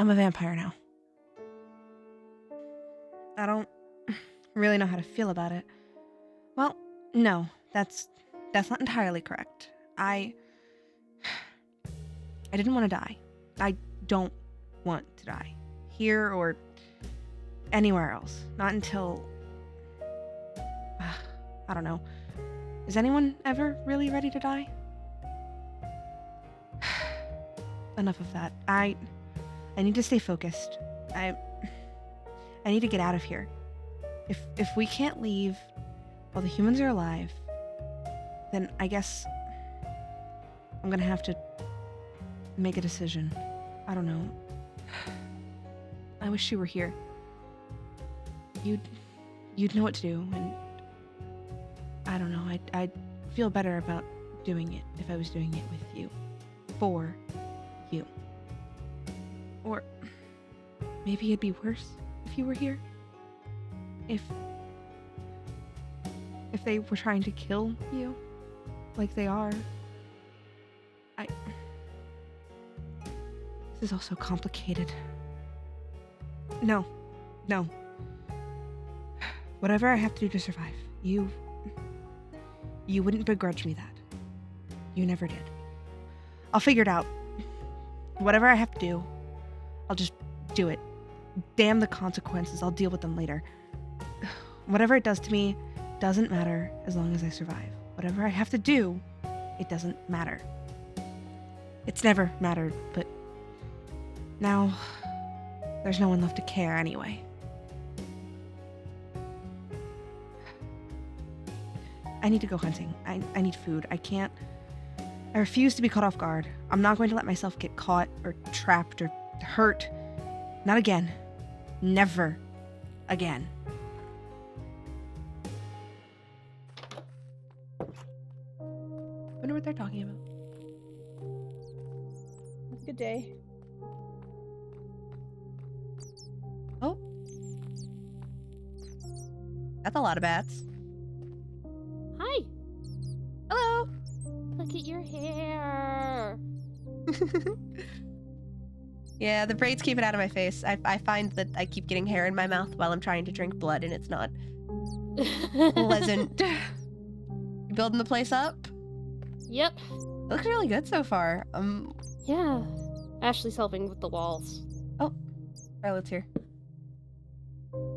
I'm a vampire now. I don't really know how to feel about it. Well, no, that's not entirely correct. I didn't want to die. I don't want to die. Here or anywhere else. Not until... I don't know. Is anyone ever really ready to die? Enough of that. I need to stay focused. I need to get out of here. If we can't leave while the humans are alive, then I guess I'm gonna have to make a decision. I don't know. I wish you were here. You'd know what to do, and I don't know, I'd feel better about doing it if I was doing it with you. For you. Or maybe it'd be worse if you were here. If they were trying to kill you, like they are. This is all so complicated. No. Whatever I have to do to survive, you wouldn't begrudge me that. You never did. I'll figure it out. Whatever I have to do, I'll just do it. Damn the consequences, I'll deal with them later. Whatever it does to me doesn't matter as long as I survive. Whatever I have to do, it doesn't matter. It's never mattered, but now there's no one left to care anyway. I need to go hunting. I need food. I refuse to be caught off guard. I'm not going to let myself get caught or trapped or hurt. Not again. Never again. Wonder what they're talking about. Good day. Oh. That's a lot of bats. Hi. Hello. Look at your hair. Yeah, the braids keep it out of my face. I find that I keep getting hair in my mouth while I'm trying to drink blood, and it's not pleasant. You building the place up? Yep. It looks really good so far. Yeah. Ashley's helping with the walls. Oh, Charlotte's here.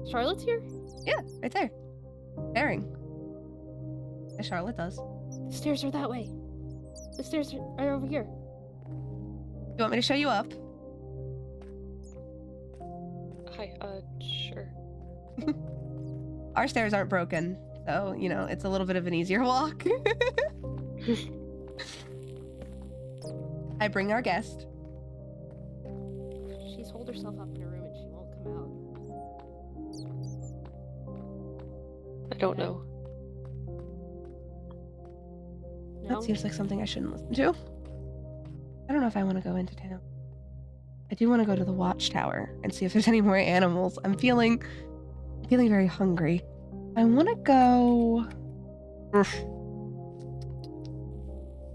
Charlotte's here? Yeah, right there. Bearing. As Charlotte does. The stairs are that way. The stairs are over here. You want me to show you up? Hi, sure. Our stairs aren't broken, so, you know, it's a little bit of an easier walk. I bring our guest. She's holed herself up in her room and she won't come out. I don't know. No? That seems like something I shouldn't listen to. I don't know if I want to go into town. I do want to go to the watchtower and see if there's any more animals. I'm feeling very hungry. I want to go...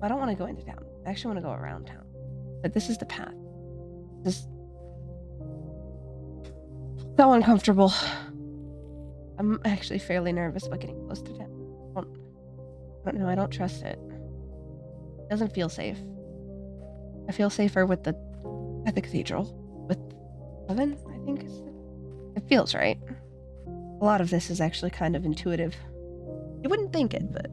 I don't want to go into town. I actually want to go around town. But this is the path. This is so uncomfortable. I'm actually fairly nervous about getting close to town. I don't know. I don't trust it. It doesn't feel safe. I feel safer with the cathedral. With 11, I think. It feels right. A lot of this is actually kind of intuitive. You wouldn't think it, but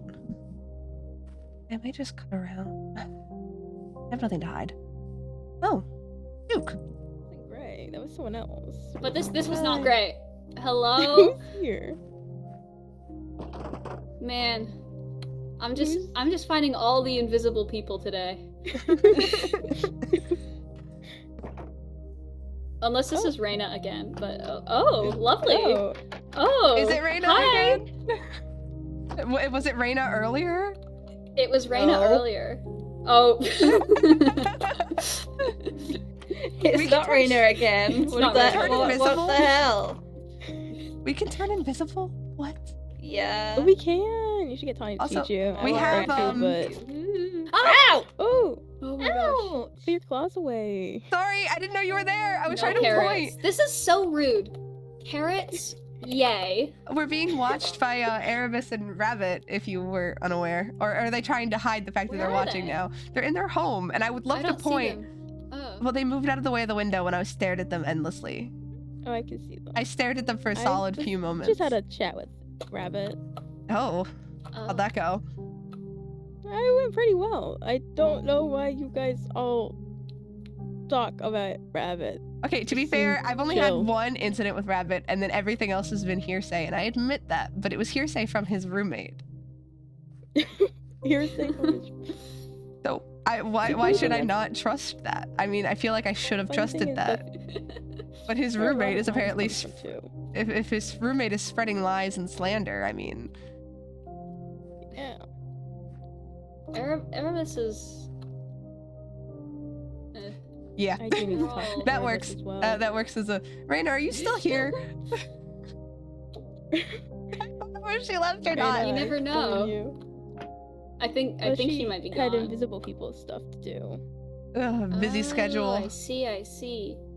I might just cut around. I have nothing to hide. Oh, Juke. Great, that was someone else. But this was not great. Hello? Who's here? Man. I'm just finding all the invisible people today. Unless this is Rena again, but oh, lovely. Oh, Is it Rena hi. again? Was it Rena earlier? It was Rena Oh. earlier. Oh. It's not Rena again. It's not Rena. What the hell? We can turn invisible? What? Yeah. We can. You should get Tawny to Also, teach you. we I have, want to, but... Ow! Oh! Oh my gosh. Ow! Put your claws away. Sorry, I didn't know you were there. I was No trying to carrots. point. This is so rude. Carrots? Yay. We're being watched by Erebus and Rabbit, if you were unaware. Or are they trying to hide the fact that Where they're are watching they? now? They're in their home, and I would love I to don't see point. them. Oh. Well, they moved out of the way of the window when I stared at them endlessly. Oh, I can see them. I stared at them for a solid few moments. Just had a chat with Rabbit. Oh, Oh. how'd that go? I went pretty well. I don't know why you guys all talk about Rabbit. Okay, to be Seems fair, I've only chill. had one incident with Rabbit, and then everything else has been hearsay, and I admit that, but it was hearsay from his roommate. Hearsay from his So, why should I not trust that? I mean, I feel like I should have Funny thing trusted is that. But his there are a lot roommate of is lies apparently, coming from too. if his roommate is spreading lies and slander, I mean, Yeah. Erebus is... yeah. I do need to Oh. talk to That Erebus works. as well. That works as a... Rena, are you still here? I don't know if she left or Rena, not. You never I know. told you. I think she might be had gone. invisible people stuff to do. Ugh, busy Oh, schedule. I see.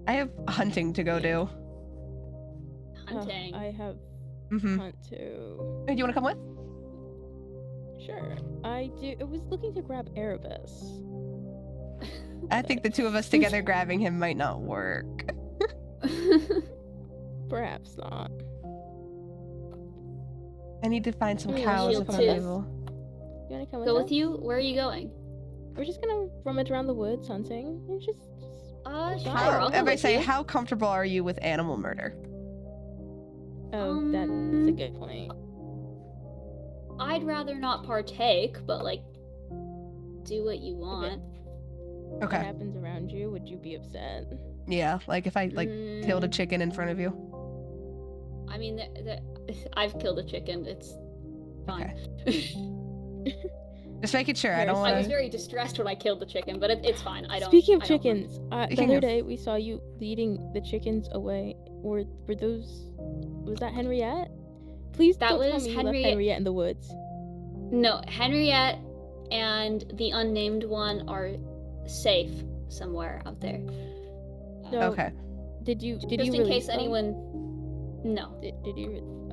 I have hunting to go do. Hunting. I have Mm-hmm. hunt too. Do you want to come with? Sure. I was looking to grab Erebus. I think the two of us together grabbing him might not work. Perhaps not. I need to find some Yeah, cows shield if I'm too. able. You wanna come Go with with us? you? Where are you going? We're just gonna rummage around the woods hunting. It's just Sure. How- I'll go Everybody with say, you. how comfortable are you with animal murder? oh, that's a good point. I'd rather not partake, but like, do what you want. What Okay. happens around you? Would you be upset? Yeah, like if I killed a Mm, chicken in front of you. I mean, I've killed a chicken. It's fine. Just making sure. I Very don't sorry. I want was to. very distressed when I killed the chicken, but it's fine. I don't. Speaking of I don't mind. chickens, the Speaking other of- day we saw you leading the chickens away. Were those? Was that Henriette? Please That don't tell was me you left Henriette. Henriette in the woods. No, Henriette and the unnamed one are safe somewhere out there. No. Okay. Did you Just you in release case them? anyone. No, Did you?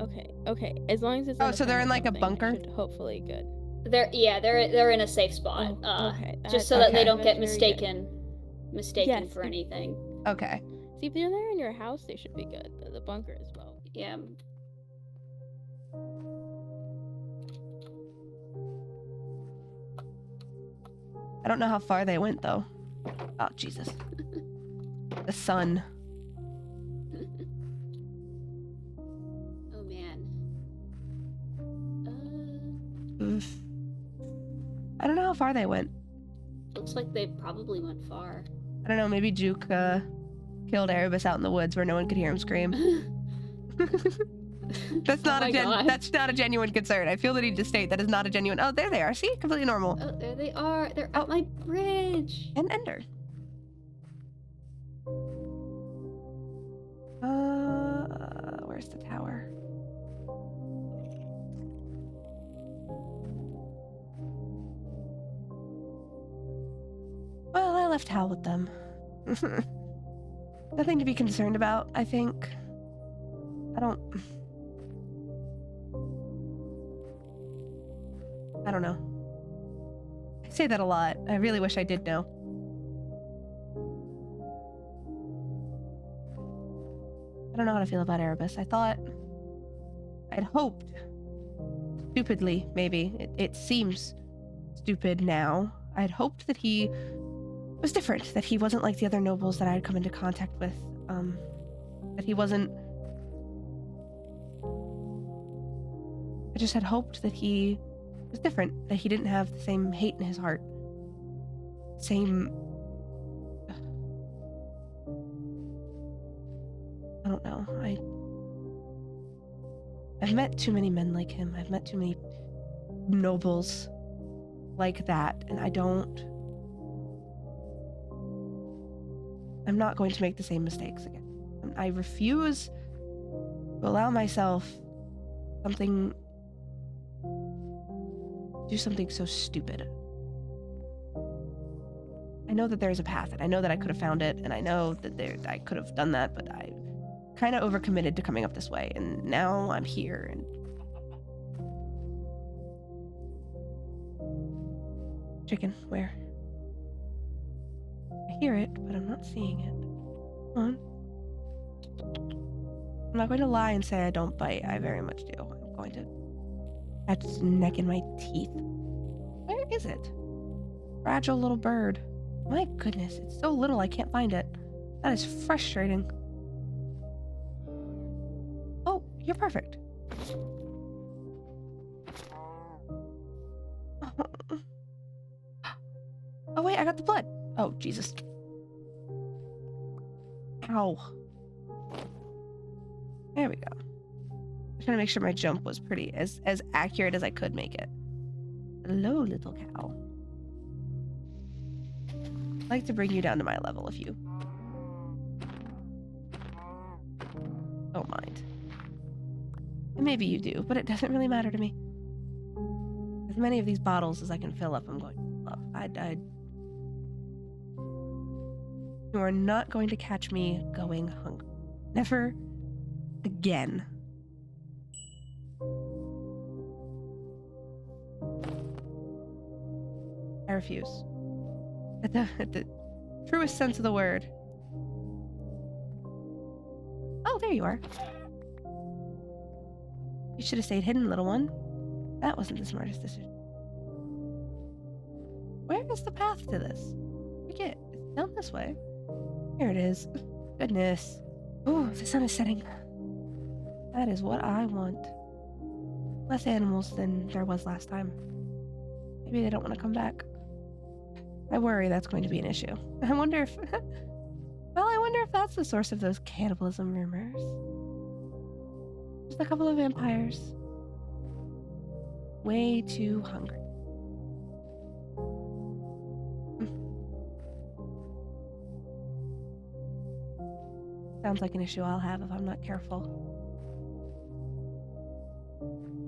Okay. As long as it's. Oh, not so they're in, friend like, a something, bunker? should hopefully good. they're in a safe spot. Oh, okay. Just so that they okay. don't get That's very mistaken Yes, for if- anything. Okay. See, if they're there in your house, they should be good. But the bunker as well. Yeah. I don't know how far they went though. Oh Jesus. The sun. Oh man. Oof. I don't know how far they went. Looks like they probably went far. I don't know. Maybe Juke killed Erebus out in the woods where no one could hear him scream. That's not Oh my God. that's not a genuine concern. I feel the need to state that is not a genuine. Oh, there they are. See, completely normal. Oh, there they are. They're at my bridge. And Ender. Where's the tower? Well, I left Hal with them. Nothing to be concerned about, I think. I don't know. I say that a lot. I really wish I did know. I don't know how to feel about Erebus. I'd hoped, stupidly, maybe, it seems stupid now. I'd hoped that he was different, that he wasn't like the other nobles that I had come into contact with, that he wasn't... I just had hoped that he was different, that he didn't have the same hate in his heart. Same... I don't know. I've met too many men like him. I've met too many nobles like that, and I'm not going to make the same mistakes again. I refuse to allow myself do something so stupid. know that there's a path, and I know that I could have found it, and I know that I could have done that, but I kind of overcommitted to coming up this way, and now I'm here, and... Chicken, where? I hear it, but I'm not seeing it. Come on. I'm not going to lie and say I don't bite. I very much do. I'm going to catch its neck in my teeth. Where is it? Fragile little bird. My goodness, it's so little I can't find it. That is frustrating. Oh, you're perfect. Oh wait, I got the blood. Oh, Jesus. Ow. There we go. I'm trying to make sure my jump was pretty as accurate as I could make it. Hello, little cow. I'd like to bring you down to my level if you don't mind. And maybe you do, but it doesn't really matter to me. As many of these bottles as I can fill up, I'm going to fill up. You are not going to catch me going hungry. Never again. I refuse. At the truest sense of the word. Oh, there you are. You should have stayed hidden, little one. That wasn't the smartest decision. Where is the path to this? Forget. It's down this way. Here it is. Goodness. Oh, the sun is setting. That is what I want. Less animals than there was last time. Maybe they don't want to come back. I worry that's going to be an issue. I wonder if... well, I wonder if that's the source of those cannibalism rumors. Just a couple of vampires. Way too hungry. Sounds like an issue I'll have if I'm not careful.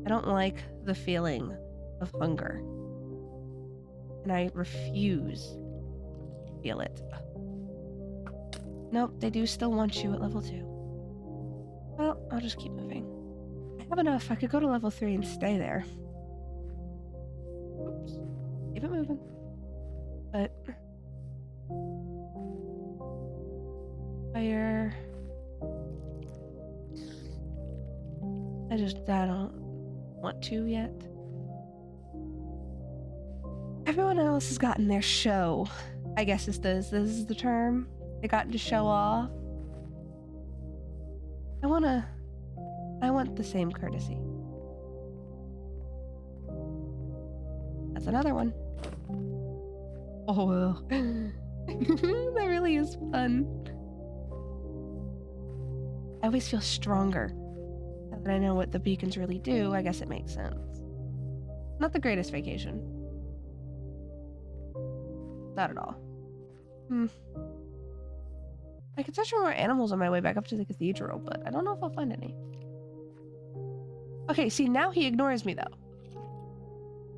I don't like the feeling of hunger. And I refuse to feel it. Nope, they do still want you at level 2. Well, I'll just keep moving. I have enough. I could go to level 3 and stay there. Oops. Keep it moving. But... fire... I don't want to yet. Everyone else has gotten their show. I guess this is the term. They got to show off. I want the same courtesy. That's another one. Oh, well. That really is fun. I always feel stronger. Now that I know what the beacons really do, I guess it makes sense. Not the greatest vacation. Not at all. I could search for more animals on my way back up to the cathedral, but I don't know if I'll find any. Okay, see, now he ignores me, though.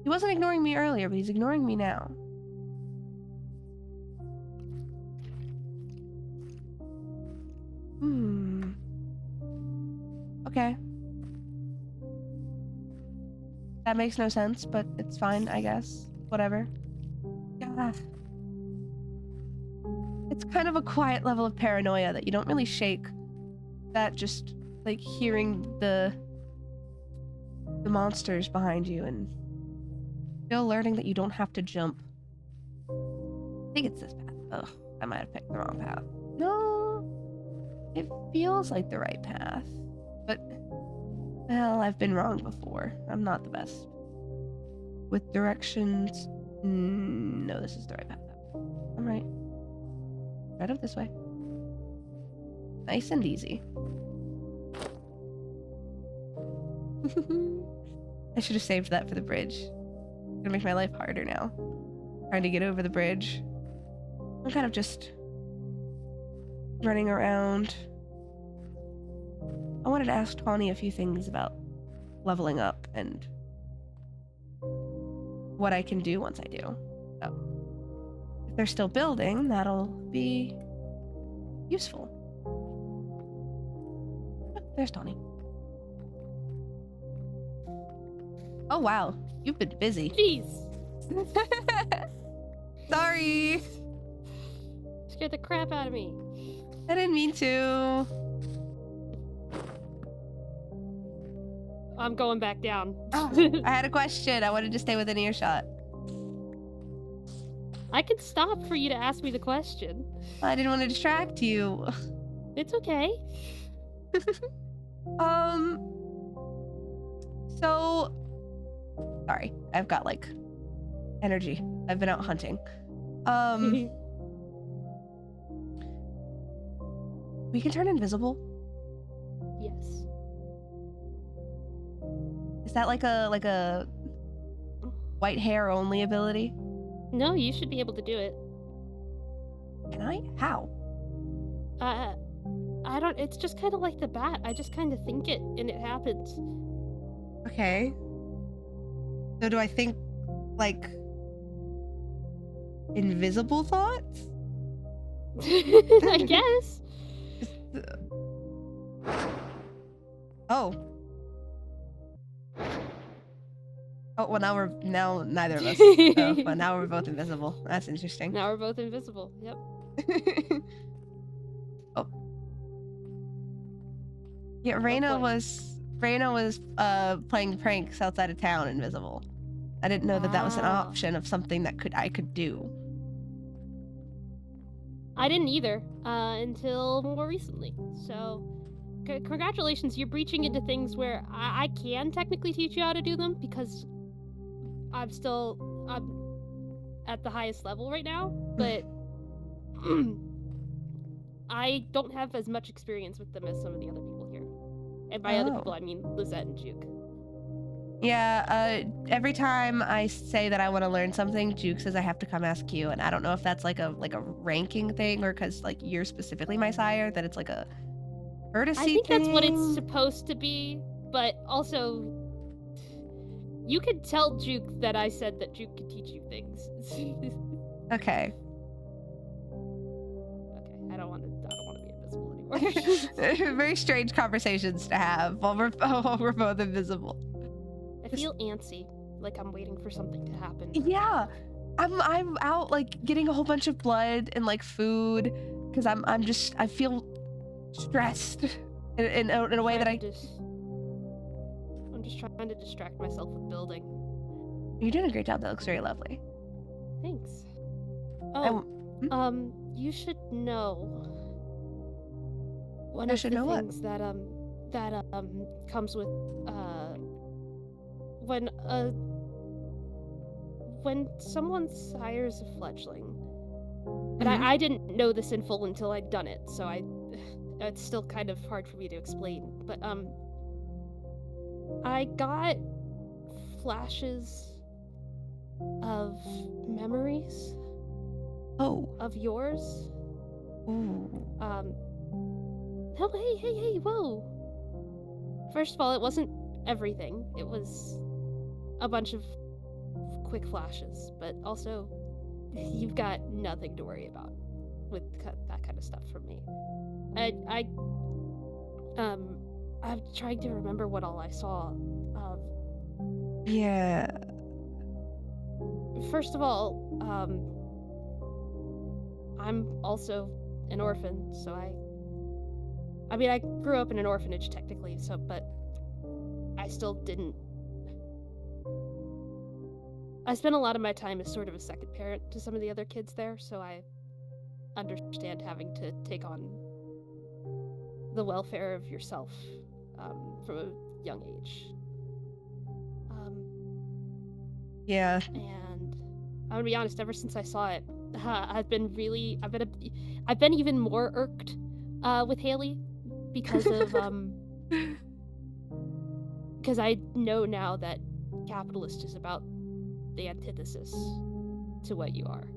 He wasn't ignoring me earlier, but he's ignoring me now. Okay. That makes no sense, but it's fine, I guess. Whatever. Yeah. It's kind of a quiet level of paranoia that you don't really shake. That just, like, hearing the monsters behind you and still learning that you don't have to jump. I think it's this path. Ugh, I might have picked the wrong path. No, it feels like the right path. But, well, I've been wrong before. I'm not the best. With directions... no, this is the right path. I'm right. Right up this way. Nice and easy. I should have saved that for the bridge. It's gonna make my life harder now. Trying to get over the bridge. I'm kind of just running around. I wanted to ask Tawny a few things about leveling up and what I can do once I do. So, if they're still building, that'll be useful. Oh, there's Tawny. Oh wow, you've been busy. Jeez. Sorry, Scared the crap out of me. I didn't mean to. I'm going back down. I had a question. I wanted to stay within earshot. I can stop for you to ask me the question. I didn't want to distract you. It's okay. So, sorry, I've got like energy. I've been out hunting. We can turn invisible. Yes. Is that like a white hair only ability? No, you should be able to do it. Can I? How? I don't. It's just kind of like the bat. I just kind of think it, and it happens. Okay. So do I think like invisible thoughts? I guess. Oh. Oh, well now neither of us. Oh, well, now we're both invisible. That's interesting. Now we're both invisible. Yep. Oh. Yeah, Rena what? was playing pranks outside of town invisible. I didn't know that was an Ah. option of something that I could do. I didn't either until more recently. So, congratulations, you're breaching into things where I can technically teach you how to do them because I'm at the highest level right now, but I don't have as much experience with them as some of the other people here. And by other people, I mean Lisette and Juke. Yeah, every time I say that I want to learn something, Juke says I have to come ask you, and I don't know if that's like a ranking thing or because like you're specifically my sire that it's like a courtesy I think thing. that's what it's supposed to be, but also you could tell Juke that I said that Juke could teach you things. Okay. Okay, I don't want to be invisible anymore. Very strange conversations to have while we're both invisible. I feel antsy, like I'm waiting for something to happen. Yeah, I'm out like getting a whole bunch of blood and like food because I feel stressed in a way that I'm just trying to distract myself with building. You're doing a great job. That looks very lovely. Thanks. Oh, you should know. One I of should the know what? things that comes with when someone sires a fledgling, and I didn't know this in full until I'd done it, so it's still kind of hard for me to explain, but I got flashes of memories of yours. Ooh. Oh, hey, whoa. First of all, it wasn't everything. It was a bunch of quick flashes, but also you've got nothing to worry about with that kind of stuff from me. I'm trying to remember what all I saw. Yeah. First of all, I'm also an orphan, so I mean, I grew up in an orphanage technically, but I still didn't. I spent a lot of my time as sort of a second parent to some of the other kids there, so I understand having to take on the welfare of yourself from a young age. Yeah. And I'm gonna be honest. Ever since I saw it, I've been even more irked with Haley because of because I know now that capitalist is about the antithesis to what you are.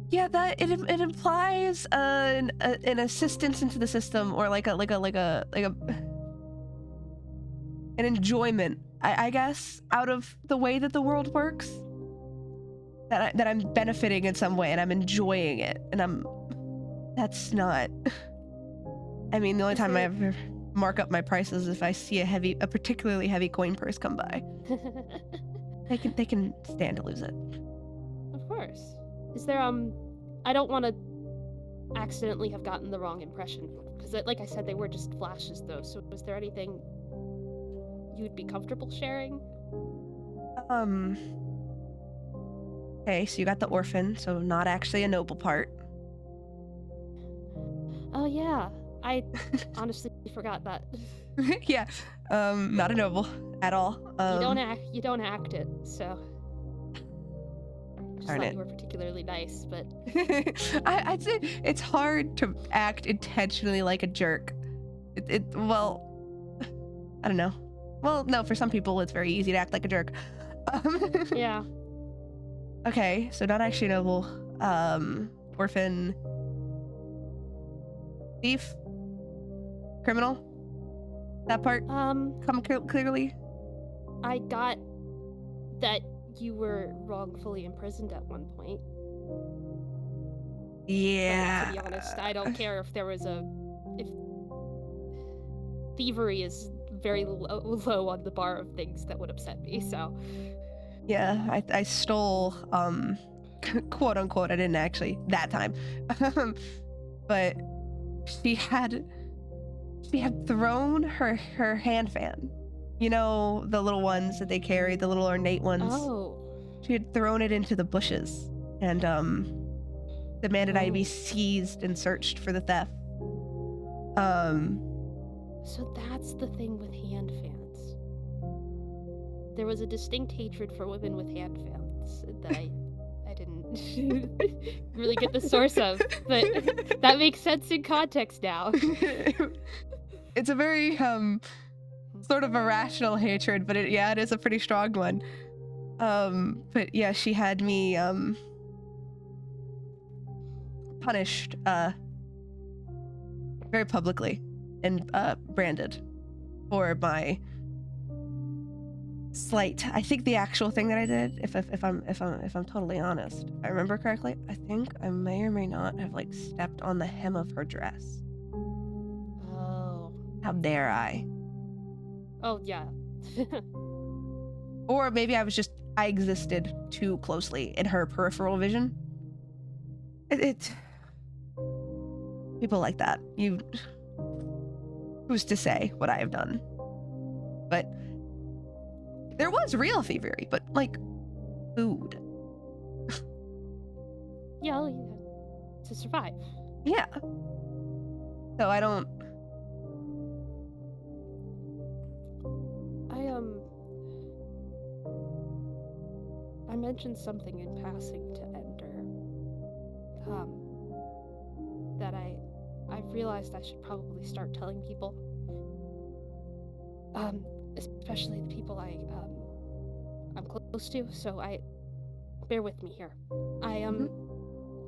Yeah, that it implies an assistance into the system or like an enjoyment, I guess, out of the way that the world works. that I'm benefiting in some way and I'm enjoying it, and that's not. I mean, the only time I ever mark up my prices is if I see a particularly heavy coin purse come by. They can stand to lose it. Of course. Is there I don't want to accidentally have gotten the wrong impression, because like I said, they were just flashes though. So is there anything you'd be comfortable sharing? Okay, so you got the orphan, so not actually a noble part. Oh yeah, I honestly forgot that. Yeah, not a noble at all. You don't act it, so. Just Darn thought it. you were particularly nice, but I'd say it's hard to act intentionally like a jerk. Well, I don't know. Well, no, for some people it's very easy to act like a jerk. yeah. Okay, so not actually noble. Orphan. Thief. Criminal. That part come clearly. I got that you were wrongfully imprisoned at one point. Yeah. But to be honest, I don't care if there was if thievery is very low on the bar of things that would upset me, so. Yeah, I stole, quote unquote, I didn't actually, that time. But she had thrown her hand fan. You know, the little ones that they carry, the little ornate ones. Oh. She had thrown it into the bushes and demanded I be seized and searched for the theft. So that's the thing with hand fans. There was a distinct hatred for women with hand fans that I didn't really get the source of, but that makes sense in context now. It's a very sort of irrational hatred, but it is a pretty strong one. But yeah, she had me punished very publicly and branded for my slight. I think the actual thing that I did, if I'm totally honest, if I remember correctly, I think I may or may not have like stepped on the hem of her dress. Oh. How dare I? Oh yeah. Or maybe I existed too closely in her peripheral vision. It people like that. Who's to say what I have done? But there was real thievery, but like food. Yeah, to survive. Yeah. So I don't. I mentioned something in passing to Ender. That I've realized I should probably start telling people. Especially the people I'm close to, so bear with me here.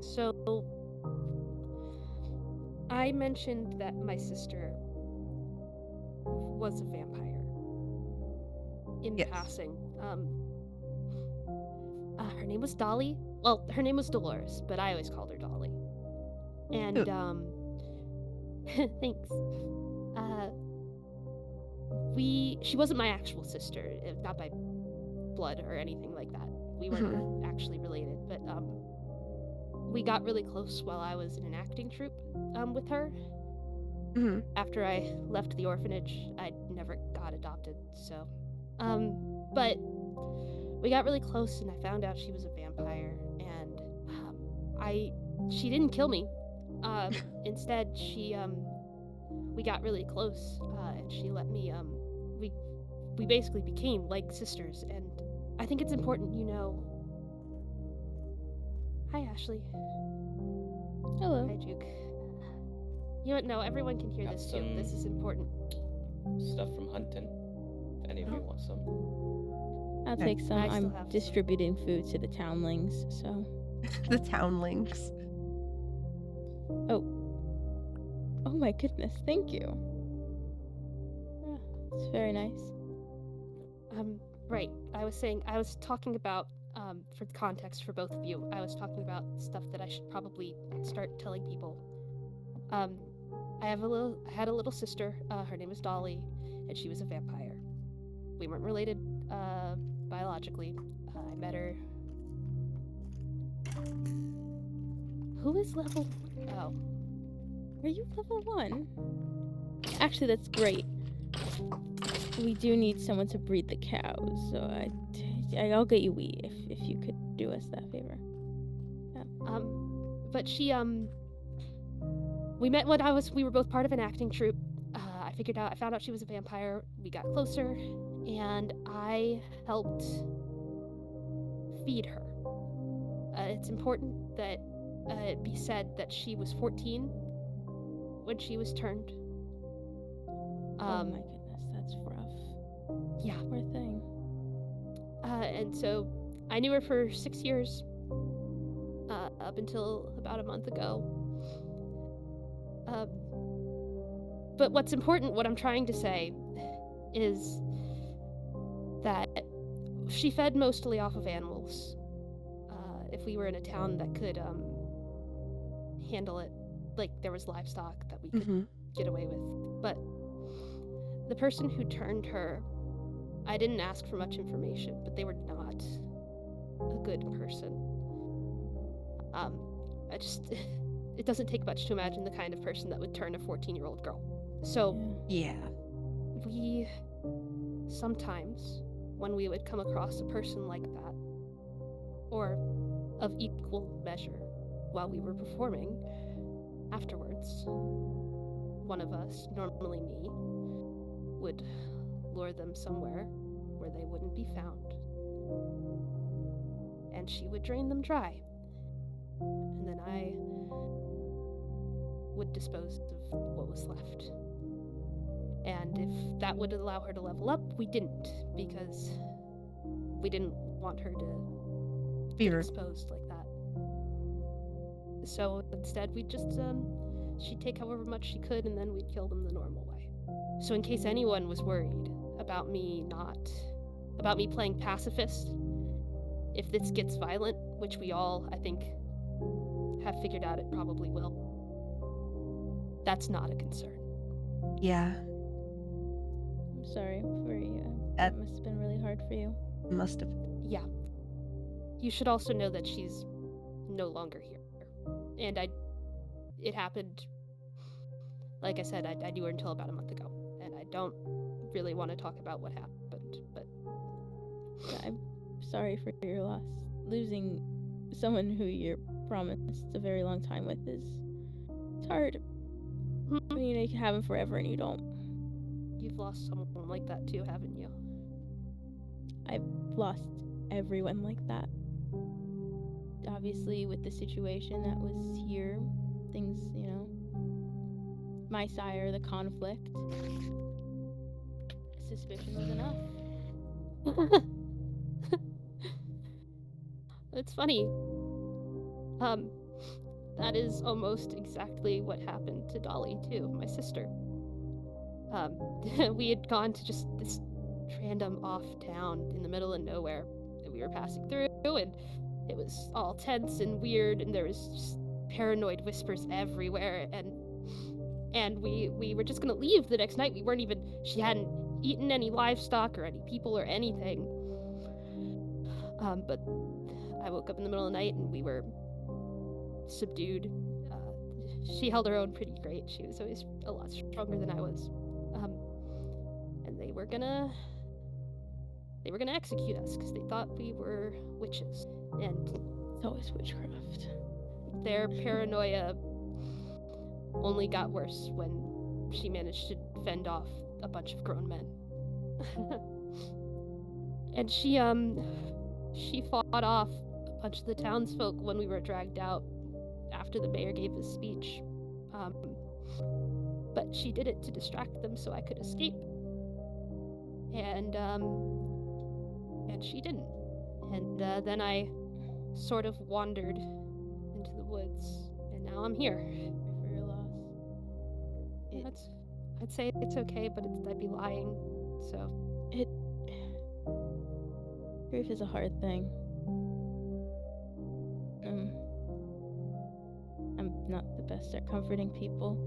So I mentioned that my sister was a vampire. In passing. Her name was Dolly. Well, her name was Dolores, but I always called her Dolly. And thanks. She wasn't my actual sister, not by blood or anything like that. We weren't actually related, but we got really close while I was in an acting troupe with her. After I left the orphanage, I never got adopted, so but we got really close and I found out she was a vampire, and she didn't kill me. Instead we got really close, and she let me we basically became like sisters, and I think it's important, you know. Hi, Ashley. Hello. Hi, Juke. You know what? No, everyone can hear Got this too. some This is important. Stuff from hunting. If any of you want some. I'll take some. I still I'm have some. distributing food to the townlings, so. The townlings. Oh my goodness, thank you. Yeah, it's very nice. Right. I was talking about for the context for both of you, I was talking about stuff that I should probably start telling people. I had a little sister. Her name was Dolly, and she was a vampire. We weren't related biologically. I met her. Who is level? Oh, Are you level 1? Actually, that's great. We do need someone to breed the cows, so I'll get you wheat if you could do us that favor. but she we met when we were both part of an acting troupe. I found out she was a vampire. We got closer, and I helped feed her. It's important that it be said that she was 14 when she was turned. Oh my goodness, that's rough. Yeah. Poor thing. And so I knew her for 6 years, up until about a month ago. But what's important, what I'm trying to say, is that she fed mostly off of animals. If we were in a town that could handle it, like there was livestock that we could get away with. But the person who turned her, I didn't ask for much information, but they were not a good person. It doesn't take much to imagine the kind of person that would turn a 14-year-old girl. So, Yeah. we sometimes, when we would come across a person like that, or of equal measure, while we were performing, afterwards, one of us, normally me, would lure them somewhere where they wouldn't be found. And she would drain them dry. And then I would dispose of what was left. And if that would allow her to level up, we didn't, because we didn't want her to get exposed like that. So instead, we'd just, she'd take however much she could, and then we'd kill them the normal way. So in case anyone was worried about me playing pacifist, if this gets violent, which we all, I think, have figured out it probably will, that's not a concern. Yeah. I'm sorry for you. That must have been really hard for you. Must have. Yeah. You should also know that she's no longer here. And it happened, like I said, I knew her until about a month ago. And I don't really want to talk about what happened, but... I'm sorry for your loss. Losing someone who you're promised a very long time with it's hard. When you can have him forever and you don't. You've lost someone like that too, haven't you? I've lost everyone like that. Obviously, with the situation that was here, things, my sire, the conflict, suspicion was enough. It's funny. That is almost exactly what happened to Dolly, too, my sister. We had gone to just this random off town in the middle of nowhere that we were passing through, and it was all tense and weird, and there was just paranoid whispers everywhere, and we were just gonna leave the next night. She hadn't eaten any livestock or any people or anything. But I woke up in the middle of the night and we were subdued. She held her own pretty great. She was always a lot stronger than I was. And they were gonna execute us because they thought we were witches. And It's always witchcraft. their paranoia only got worse when she managed to fend off a bunch of grown men. And she fought off a bunch of the townsfolk when we were dragged out after the mayor gave his speech. But she did it to distract them so I could escape. And she didn't. And then I sort of wandered into the woods, and now I'm here. Sorry for your loss. I'd say it's okay, but I'd be lying, so... Grief is a hard thing. not the best at comforting people,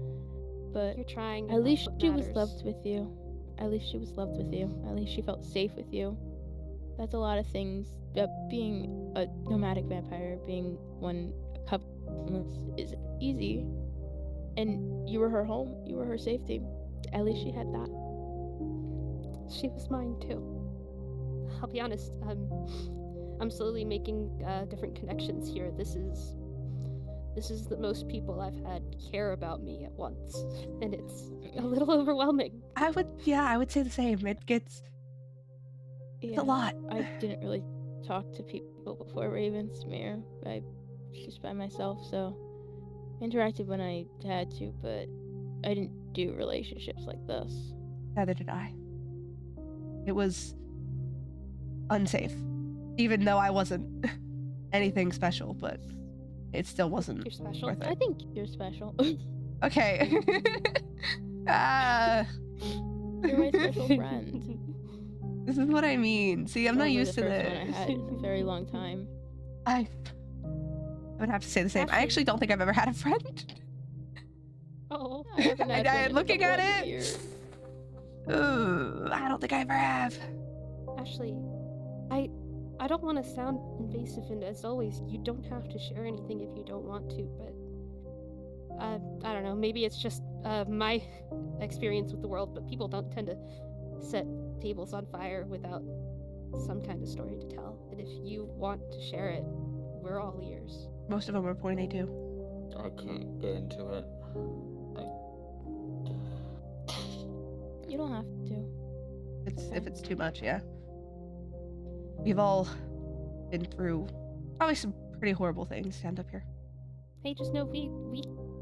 but You're trying. at and least that's what she was matters. loved with you. At least she was loved with you. At least she felt safe with you. That's a lot of things. Being a nomadic vampire, being one coupletless, isn't easy. And you were her home. You were her safety. At least she had that. She was mine too. I'll be honest. I'm slowly making different connections here. This is the most people I've had care about me at once, and it's a little overwhelming. I would say the same. It's a lot. I didn't really talk to people before Ravensmere. I was just by myself, so interacted when I had to, but I didn't do relationships like this. Neither did I. It was unsafe. Even though I wasn't anything special, but it still wasn't You're special. worth I it. think you're special. Okay. You're my special friend. This is what I mean. See, I'm not Probably used the to first one I this. had in a very long time. I would have to say the same. I actually don't think I've ever had a friend. Oh, I haven't had one in a Looking couple at of it, years. I don't think I ever have. Ashley, I don't want to sound invasive, and as always, you don't have to share anything if you don't want to, but I don't know, maybe it's just my experience with the world, but people don't tend to set tables on fire without some kind of story to tell, and if you want to share it, we're all ears. Most of them are pointy too. I can't get into it. You don't have to. If it's too much, yeah. We've all been through probably some pretty horrible things to end up here. Hey, just know we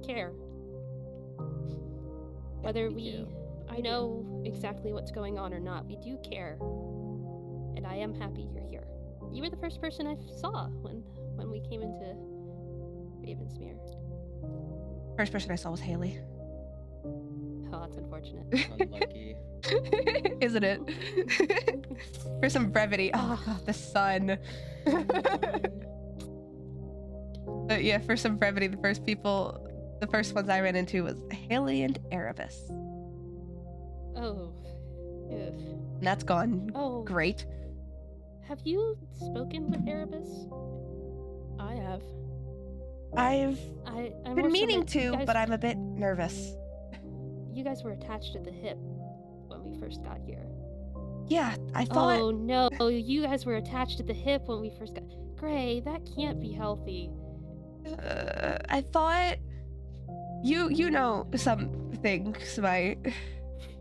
care. Whether we I know exactly what's going on or not, we do care. And I am happy you're here. You were the first person I saw when we came into Ravensmere. First person I saw was Haley. Oh, that's unfortunate. Unlucky. Isn't it? For some brevity. Oh god, the sun. But yeah, for some brevity, the first ones I ran into was Haley and Erebus. Oh, And that's gone oh. great. Have you spoken with Erebus? I have. I've I'm been more so meaning that you to, guys- but I'm a bit nervous. You guys were attached at the hip when we first got here. Yeah, I thought. Oh no, you guys were attached at the hip when we first got. Gray, that can't be healthy. I thought. You know some things. My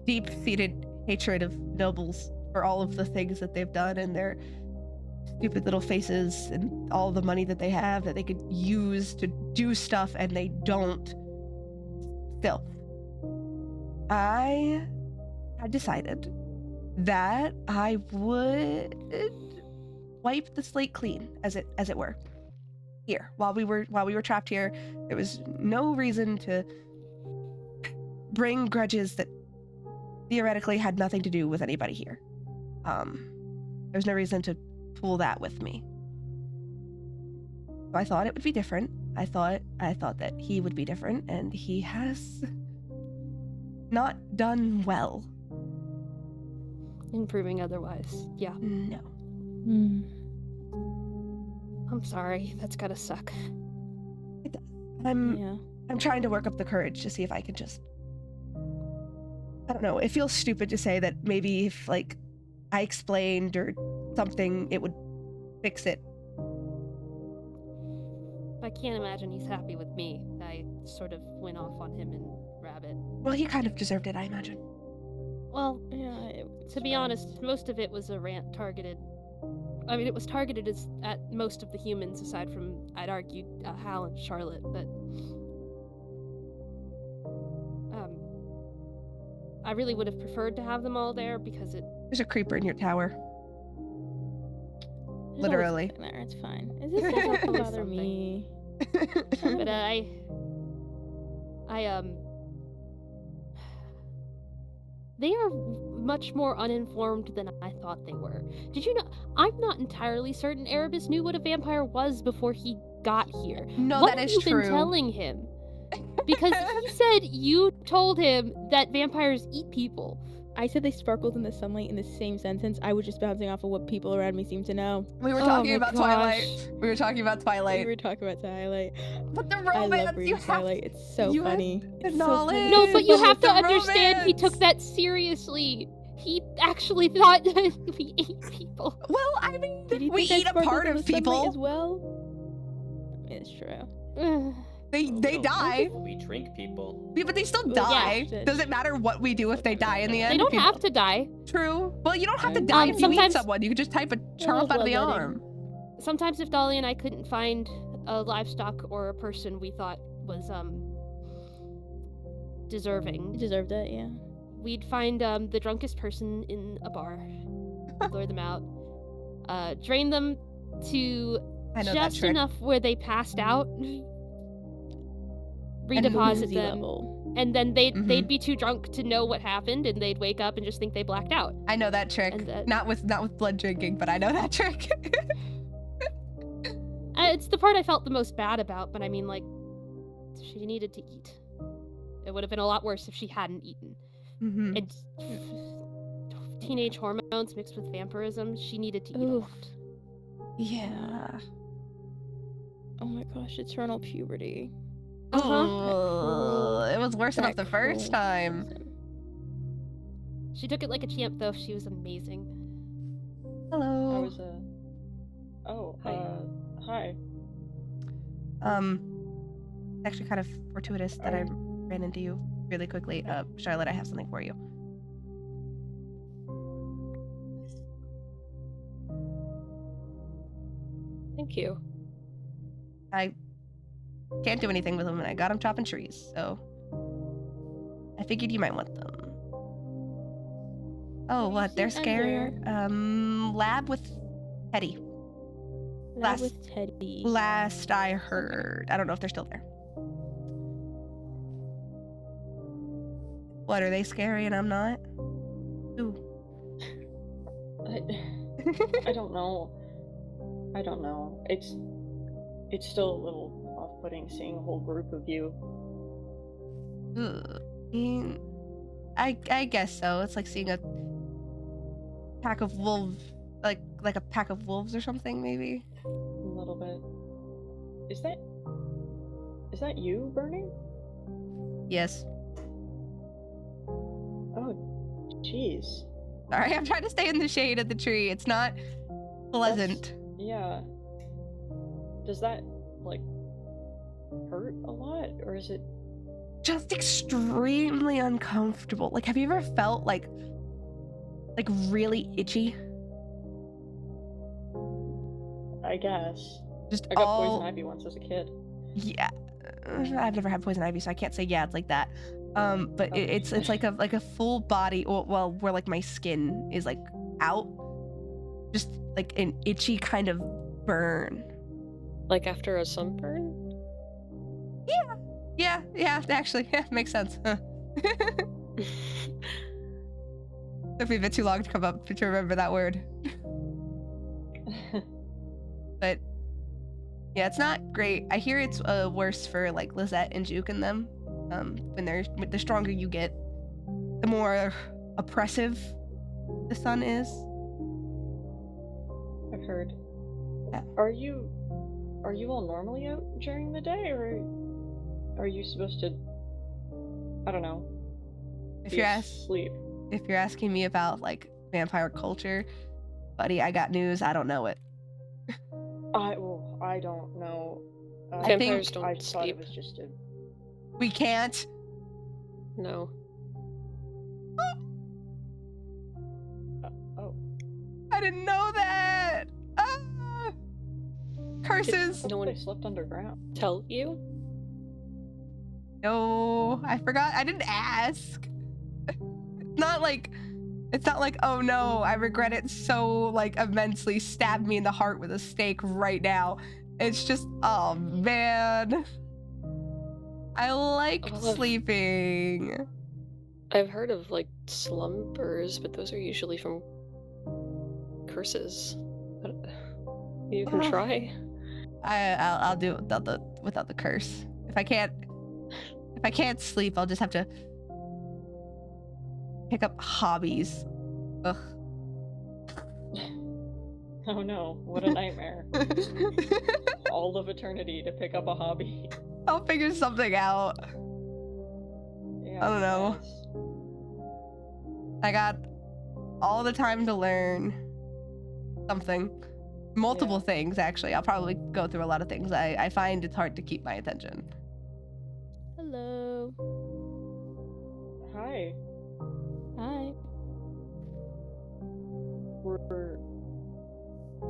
deep-seated hatred of nobles for all of the things that they've done and their stupid little faces and all the money that they have that they could use to do stuff and they don't. Still, I had decided that I would wipe the slate clean, as it were. Here, while we were trapped here, there was no reason to bring grudges that theoretically had nothing to do with anybody here. There's no reason to pull that with me. So I thought it would be different. I thought that he would be different, and he has not done well. In proving otherwise, yeah. No. I'm sorry, that's gotta suck. I'm trying to work up the courage to see if I can just. I don't know. It feels stupid to say that maybe if like I explained or something, it would fix it. I can't imagine he's happy with me. I sort of went off on him and Rabbit. Well, he kind of deserved it, I imagine. Well, Yeah. to be honest, most of it was a rant targeted. I mean, it was targeted at most of the humans, aside from, I'd argue, Hal and Charlotte, but I really would have preferred to have them all there because it. There's a creeper in your tower. There's Literally. always something there. It's fine. It just doesn't bother Something. me. But they are much more uninformed than I thought they were. Did you know? I'm not entirely certain Erebus knew what a vampire was before he got here. No, What that have is you true. been telling him? because he said you told him that vampires eat people. I said they sparkled in the sunlight in the same sentence. I was just bouncing off of what people around me seem to know. We were Oh talking my about gosh. Twilight. We were talking about Twilight. We were talking about Twilight. But the I love romance, you reading have Twilight. It's so you have funny. to It's so funny. acknowledge- No, but you have to the understand he took romance. that seriously. He actually thought that we ate people. Well, I mean, Did you we think I eat a sparkled part in of the sunlight people. as well? It's true. Ugh. They die. We drink people. Yeah, but they still Well, die. yeah. Does it matter what we do if they die in the end? They don't People- have to die. True. Well, you don't have to die if you eat sometimes- someone. You can just type a chomp out of the bloodletting. arm. Sometimes if Dolly and I couldn't find a livestock or a person we thought was deserving, You deserved it, yeah. we'd find the drunkest person in a bar, lure them out, drain them to I know that just trick. enough where they passed out, redeposit Easy them, level. and then they'd Mhm. be too drunk to know what happened, and they'd wake up and just think they blacked out. I know that trick. And, not with blood drinking, but I know that trick. It's the part I felt the most bad about, but I mean, like, she needed to eat. It would have been a lot worse if she hadn't eaten. Mm-hmm. And teenage hormones mixed with vampirism, she needed to eat a Oof. lot. Yeah. Oh my gosh, eternal puberty. Ugh, it was worse enough the first time. She took it like a champ, though. She was amazing. I Hello. was hi. Actually kind of fortuitous that I ran into you really quickly. Charlotte, I have something for you. Thank you. I can't do anything with them, and I got them chopping trees, so I figured you might want them. Oh, what? They're seen scarier. Lab with Teddy. Lab with Teddy. Last I heard. I don't know if they're still there. What, are they scary and I'm not? Ooh. I don't know. I don't know. It's still a little off-putting seeing a whole group of you. Ugh. I guess so. It's like seeing a pack of wolves, like a pack of wolves or something, maybe. A little bit. Is that you, Burning? Yes. Oh, jeez. Sorry, I'm trying to stay in the shade of the tree. It's not pleasant. Yeah. Does that, like, hurt a lot? Or is it... Just extremely uncomfortable. Like, have you ever felt like really itchy? I guess. Just I got all... poison ivy once as a kid. Yeah. I've never had poison ivy, so I can't say yeah, it's like that. But Oh. it's like a full body, well, where like my skin is like out, just like an itchy kind of burn. Like after a sunburn? Yeah, actually, yeah, makes sense. Huh. Took me a bit too long to come up to remember that word. But yeah, it's not great. I hear it's worse for like Lisette and Juke and them. The stronger you get, the more oppressive the sun is. I've heard. Yeah. Are you all normally out during the day, or are you supposed to, I don't know, If be you're asleep? if you're asking me about like vampire culture, buddy, I got news. I don't know it. I don't know. I Vampires think don't I thought sleep. it was just a... We can't. No. Oh. I didn't know that. Ah! Curses. No They one slept underground. tell you? No, I forgot. I didn't ask. It's not like, oh no, I regret it so like immensely. Stab me in the heart with a stake right now. It's just, oh man. I like Well, sleeping. I've heard of like slumbers, but those are usually from curses. You can try. I'll do it without the curse. If I If I can't sleep, I'll just have to pick up hobbies. Ugh. Oh no, what a nightmare. All of eternity to pick up a hobby. I'll figure something out. Yeah, I don't know. guess. I got all the time to learn something. Multiple things, actually. I'll probably go through a lot of things. I find it's hard to keep my attention. Hello. Hi. Hi.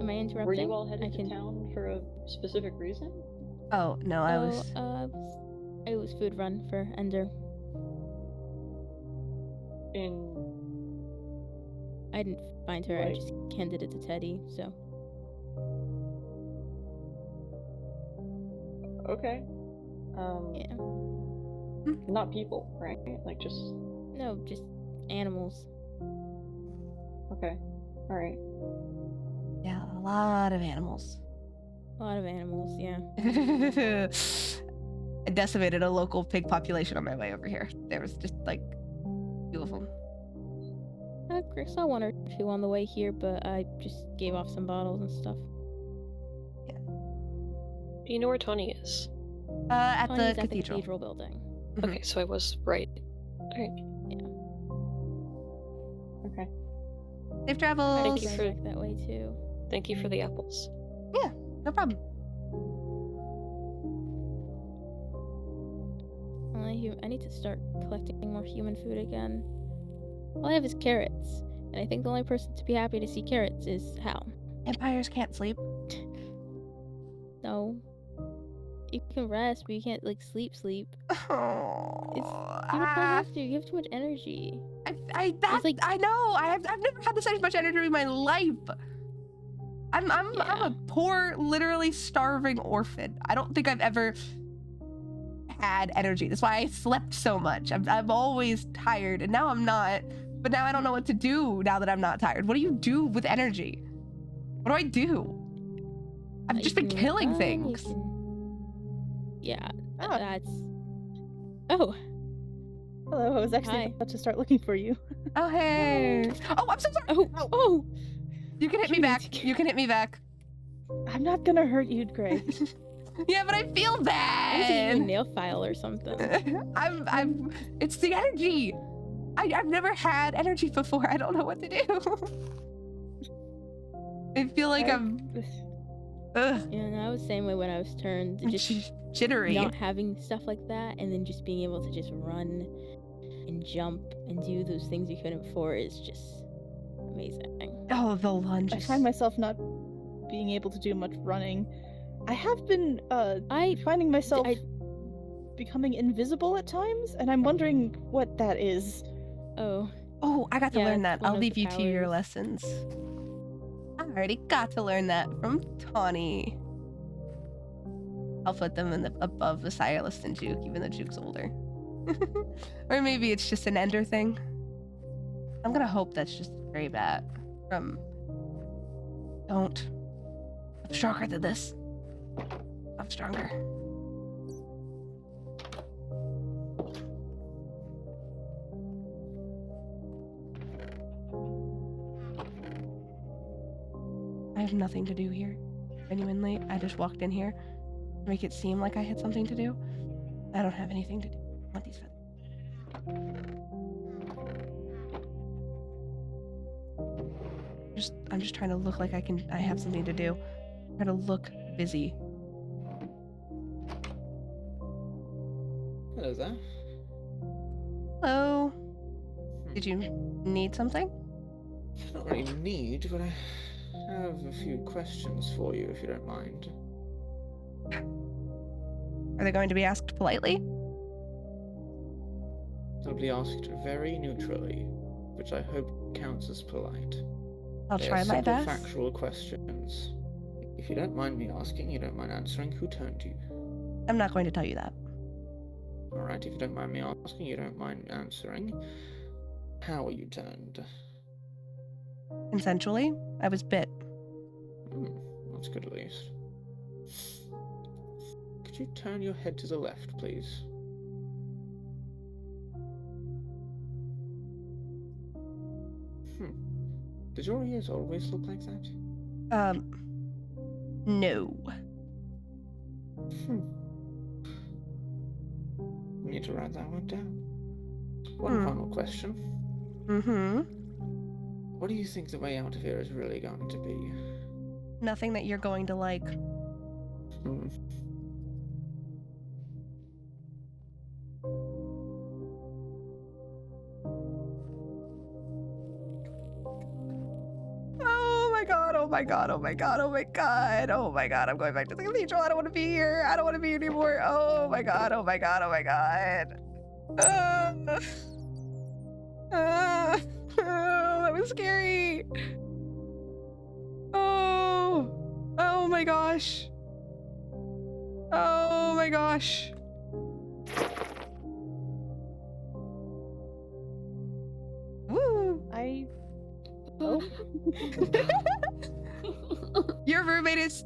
Am I interrupting? Were you all headed I can... to town for a specific reason? Oh, no, I was... It was food run for Ender. I didn't find her, I just handed it to Teddy, so... Okay. Yeah. Not people, right? Like just... No, just animals. Okay. Alright. Yeah, a lot of animals. A lot of animals, yeah. I decimated a local pig population on my way over here. There was just, like, 2 of them. I saw 1 or 2 on the way here, but I just gave off some bottles and stuff. Yeah. Do you know where Tawny is? At Tawny's the at cathedral. the cathedral building. Okay, so I was right. Alright. Okay. Safe travels. Thank you Going for- back that way too. Thank you for the apples. Yeah, no problem. I need to start collecting more human food again. All I have is carrots, and I think the only person to be happy to see carrots is Hal. Vampires can't sleep. No. You can rest, but you can't, like, sleep. Oh, You don't have to. You have too much energy. I know. I've never had this much energy in my life. I'm a poor, literally starving orphan. I don't think I've ever had energy. That's why I slept so much. I'm always tired, and now I'm not. But now I don't know what to do now that I'm not tired. What do you do with energy? What do I do? I've just been killing things. Yeah, Ah. that's... Oh, Hello, I was actually Hi. about to start looking for you. Oh, hey. Oh, I'm so sorry. oh! You can hit me back. You can hit me back. I'm not gonna hurt you, Gray. Yeah, but I feel I was bad. using a nail file or something. It's the energy. I've never had energy before. I don't know what to do. I feel like I'm ugh, Yeah, and I was the same way when I was turned. Just jittery. not having stuff like that, and then just being able to just run and jump and do those things you couldn't before is just amazing. Oh, the lunge. I find myself not being able to do much running. I have been finding myself becoming invisible at times, and I'm wondering what that is. Oh, I got to Yeah, learn that's that. one I'll of leave the you to your powers. lessons. I already got to learn that from Tawny. I'll put them above the Sciolist and Juke, even though Juke's older. Or maybe it's just an Ender thing. I'm gonna hope that's just a stray bat from... Don't. I'm stronger than this. I'm stronger. I have nothing to do here. Genuinely, I just walked in here to make it seem like I had something to do. I don't have anything to do. I want these feathers. I'm just trying to look like I have something to do. Try to look busy. Hello there. Hello. Did you need something? Not really need, but I have a few questions for you, if you don't mind. Are they going to be asked politely? They'll be asked very neutrally, which I hope counts as polite. I'll They try are my simple, best. factual questions. If you don't mind me asking, you don't mind answering, who turned you? I'm not going to tell you that. Alright, if you don't mind me asking, you don't mind answering, how were you turned? Consensually, I was bit. That's good at least. Could you turn your head to the left, please? Did your ears always look like that? No. Need to write that one down. One final question. Mm-hmm. What do you think the way out of here is really going to be? Nothing that you're going to like. Oh my god, oh my god, oh my god, oh my god, oh my god, I'm going back to the cathedral. I don't want to be here. I don't want to be here anymore. Oh my god, oh my god, oh my god. That was scary. Oh my gosh. Oh my gosh. Woo. Your roommate is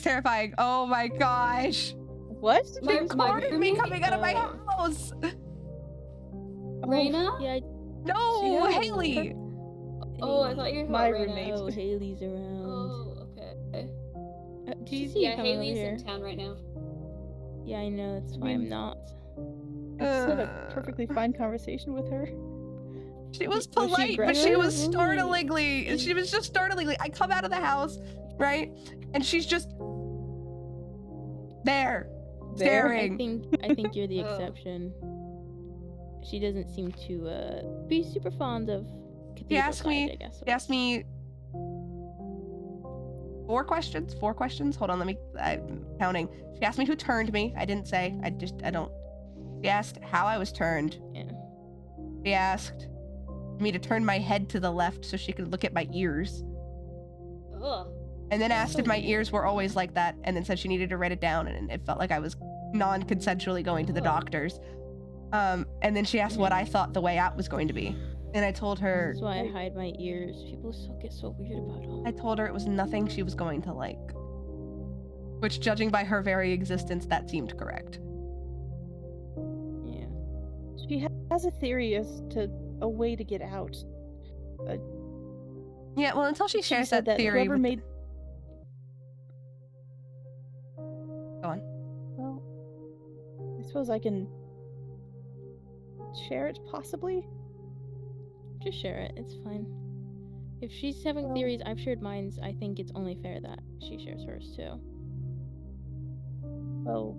terrifying. Oh my gosh. What? She recorded me coming out of my house. Rena? Yeah. No, Haley. Oh, I thought you were My Rena. roommate. Oh, Haley's around. Oh, okay. Do you see Yeah, coming over Haley's here? in town right now. Yeah, I know. That's why I'm not. I just had a perfectly fine conversation with her. She was Was she polite, but she aggressive? was startlingly. She was just startlingly. I come out of the house, right, and she's just there, staring. I think you're the Oh. exception. She doesn't seem to be super fond of cathedral She asked side, me. I guess. She asked me 4 questions. 4 questions. Hold on, I'm counting. She asked me who turned me. I didn't say. I don't. She asked how I was turned. Yeah. She asked me to turn my head to the left so she could look at my ears. Ugh. And then asked if my ears were always like that, and then said she needed to write it down, and it felt like I was non-consensually going to the doctors. And then she asked what I thought the way out was going to be. And I told her... That's why I hide my ears. People get so weird about them. I told her it was nothing she was going to like. Which, judging by her very existence, that seemed correct. Yeah. She has a theory as to a way to get out. Yeah, well, until she shares said that theory... whoever made... Go on. Well, I suppose I can share it, possibly? Just share it. It's fine. If she's having theories, I've shared mine. I think it's only fair that she shares hers too. Well,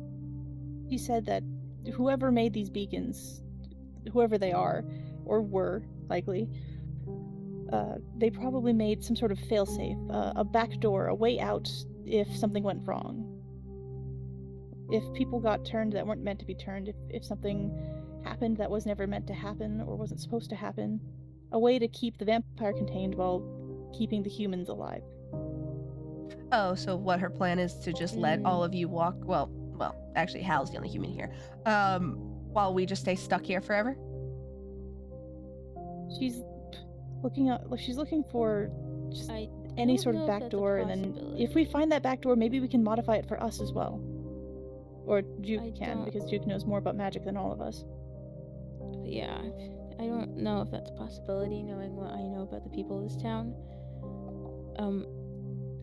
she said that whoever made these beacons, whoever they are, or were, likely, they probably made some sort of failsafe, a back door, a way out if something went wrong. If people got turned that weren't meant to be turned, if something happened that was never meant to happen or wasn't supposed to happen, a way to keep the vampire contained while keeping the humans alive. Oh, so what her plan is to just let all of you walk... Well, actually, Hal's the only human here. While we just stay stuck here forever? She's looking for just any sort of back door, and then if we find that back door, maybe we can modify it for us as well. Or Juke can, because Juke knows more about magic than all of us. Yeah, I don't know if that's a possibility, knowing what I know about the people of this town.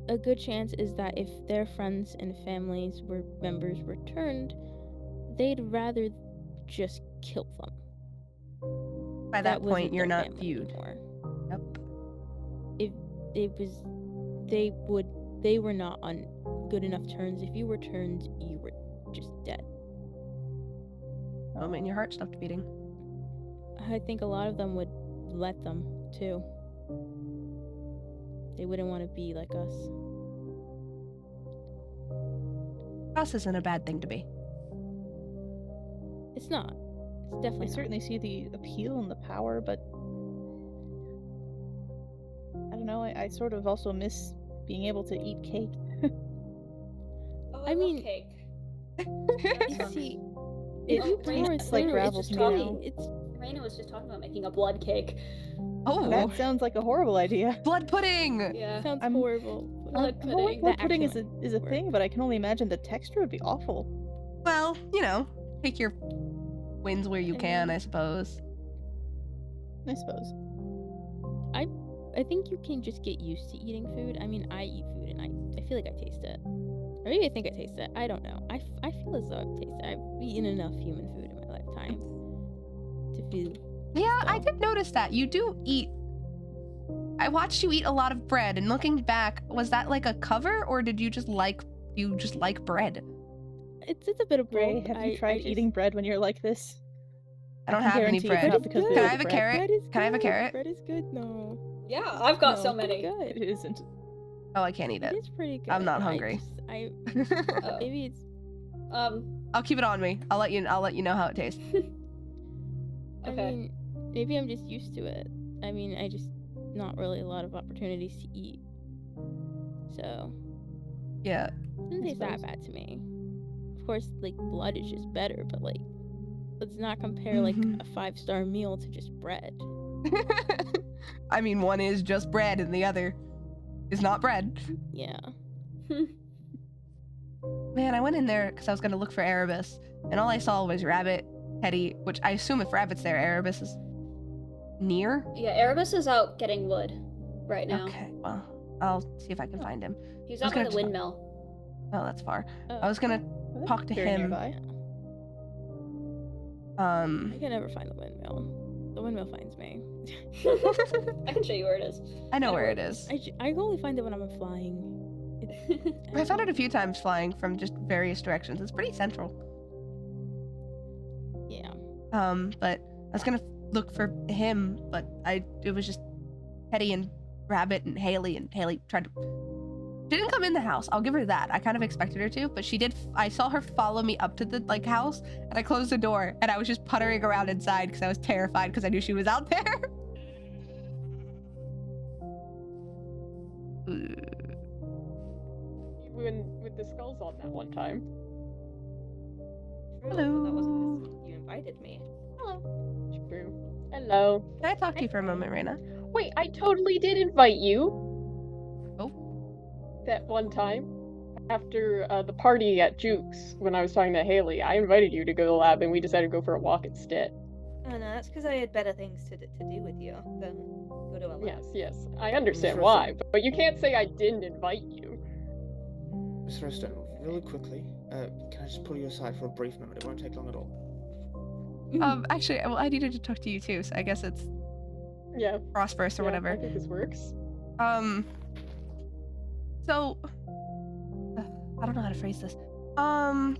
A good chance is that if their friends and families were members returned, they'd rather just kill them. By that point, you're not viewed. Anymore. Yep. If it was, they were not on good enough terms. If you were turned, you were just dead. Moment your heart stopped beating. I think a lot of them would let them too. They wouldn't want to be like us. Us isn't a bad thing to be. It's not. It's definitely I not. certainly see the appeal and the power, but I don't know, I sort of also miss being able to eat cake. Oh, I mean, love cake. See, It's like gravel to me now. Rena was just talking about making a blood cake. Oh, That sounds like a horrible idea. blood pudding! Yeah. sounds I'm- horrible. Blood pudding. Blood pudding is actually a thing, but I can only imagine the texture would be awful. Well, take your wins where you can, I suppose. I suppose. I think you can just get used to eating food. I mean, I eat food and I feel like I taste it. Or maybe I think I taste it. I don't know. I feel as though I've tasted it. I've eaten enough human food in my lifetime to feel. Yeah, I did notice that. You do eat. I watched you eat a lot of bread, and looking back, was that like a cover, or did you just like bread? It's a bit of both. Ray, have you tried eating bread when you're like this? I don't can have any guarantee it's bread. not because we Can I like have a bread. carrot? Bread is Can I have a good. carrot? Bread is good. No. Yeah, I've got No, so it's pretty many. good. It isn't. Oh, I can't eat It it. is pretty good. I'm not hungry. Maybe it's. I'll keep it on me. I'll let you know how it tastes. I mean, maybe I'm just used to it. I mean, I just not really a lot of opportunities to eat. So. Yeah. It doesn't taste that bad to me. Of course, like blood is just better, but like, let's not compare like a 5-star meal to just bread. I mean, one is just bread and the other is not bread. Yeah. Man, I went in there because I was going to look for Erebus, and all I saw was Rabbit, Teddy, which I assume if Rabbit's there, Erebus is near? Yeah, Erebus is out getting wood right now. Okay, well, I'll see if I can find him. He's I was out by gonna the windmill. Oh, that's far. I was going to talk to Very him. nearby. I can never find the windmill. The windmill finds me. I can show you where it is. I know where it is. I only find it when I'm flying. I found it a few times flying from just various directions. It's pretty central. Yeah. But I was gonna look for him, but it was just Teddy and Rabbit and Haley tried to. She didn't come in the house. I'll give her that. I kind of expected her to, but she did. I saw her follow me up to the house, and I closed the door, and I was just puttering around inside because I was terrified because I knew she was out there. With the skulls on that one time. Hello. That wasn't because you invited me. Hello. True. Hello. Can I talk to you for a moment, Rena? Wait, I totally did invite you. Oh. That one time. After the party at Juke's, when I was talking to Haley, I invited you to go to the lab and we decided to go for a walk instead. Oh no, that's because I had better things to do with you than go to a lab. Yes. I understand why, but you can't say I didn't invite you. Miss Redstone, really quickly, can I just pull you aside for a brief moment? It won't take long at all. Actually, well, I needed to talk to you too, so I guess it's prosperous or whatever. I think this works. So I don't know how to phrase this. I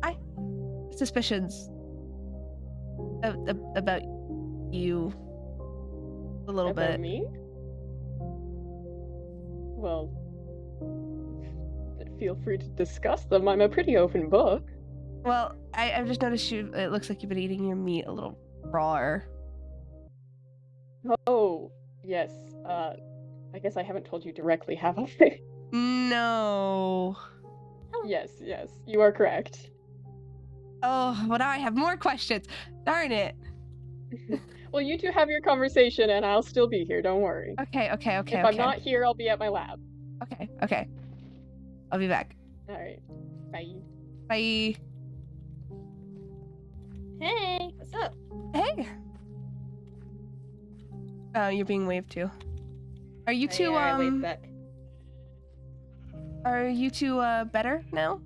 have suspicions about you a little About bit. me? Well, feel free to discuss them. I'm a pretty open book. Well, I've just noticed it looks like you've been eating your meat a little rawer. Oh, yes. I guess I haven't told you directly, have I? No. Yes, you are correct. Oh, well now I have more questions. Darn it. Well, you two have your conversation and I'll still be here, don't worry. Okay. If I'm not here, I'll be at my lab. Okay. I'll be back. Alright. Bye. Bye. Hey, what's up? Hey. Oh, you're being waved to. Are you two I waved back. Are you two better now?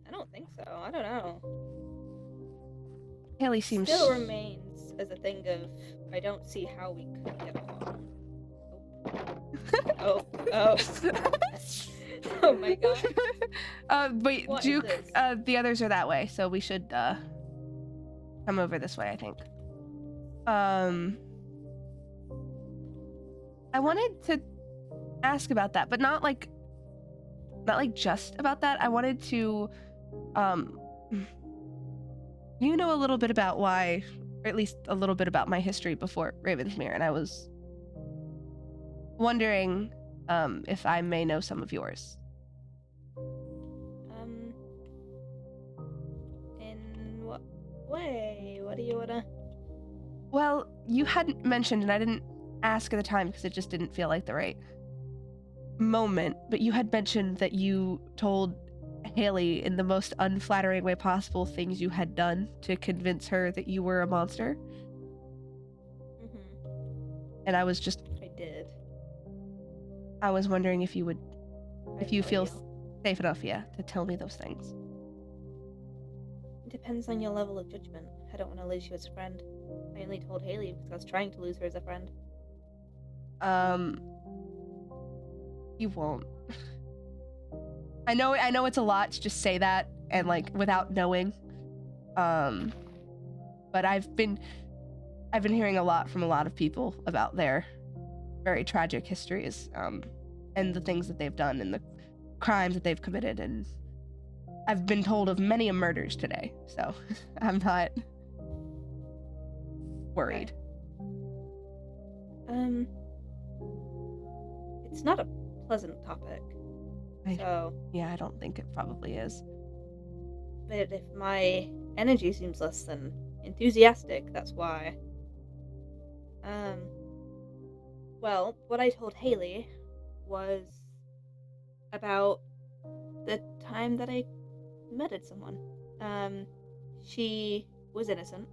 I don't think so. I don't know. Haley seems Still remains as a thing of I don't see how we could get along. Oh. Oh my god. Wait, What is Juke, this? the others are that way, so we should come over this way, I think. I wanted to ask about that, but not like just about that. I wanted to you know a little bit about why, or at least a little bit about my history before Ravensmere, and I was wondering if I may know some of yours. In what way? What do you wanna? Well, you hadn't mentioned, and I didn't ask at the time because it just didn't feel like the right moment, but you had mentioned that you told Haley in the most unflattering way possible things you had done to convince her that you were a monster. And I I did. was wondering if you would, I if you tell feel safe enough, to tell me those things. It depends on your level of judgment. I don't want to lose you as a friend. I only told Haley because I was trying to lose her as a friend. You won't. I know it's a lot to just say that and like without knowing. But I've been hearing a lot from a lot of people about their very tragic histories, and the things that they've done and the crimes that they've committed, and I've been told of many murders today, so I'm not worried. It's not a pleasant topic. I don't think it probably is. But if my energy seems less than enthusiastic, that's why. Well, what I told Haley was about the time that I murdered someone. She was innocent.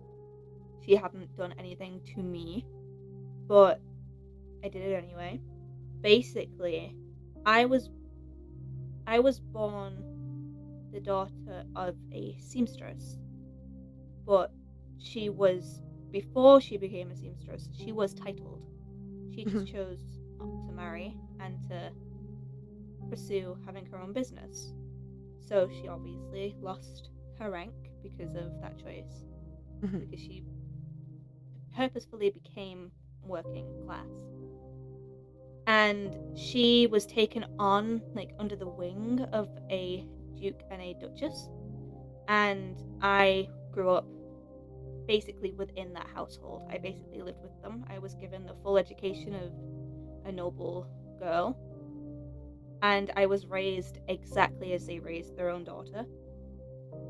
She hadn't done anything to me, but I did it anyway. Basically, I was born the daughter of a seamstress, but before she became a seamstress, she was titled. She just chose not to marry and to pursue having her own business. So she obviously lost her rank because of that choice, because she purposefully became working class. And she was taken on, like, under the wing of a Duke and a Duchess. And I grew up basically within that household. I basically lived with them. I was given the full education of a noble girl. And I was raised exactly as they raised their own daughter.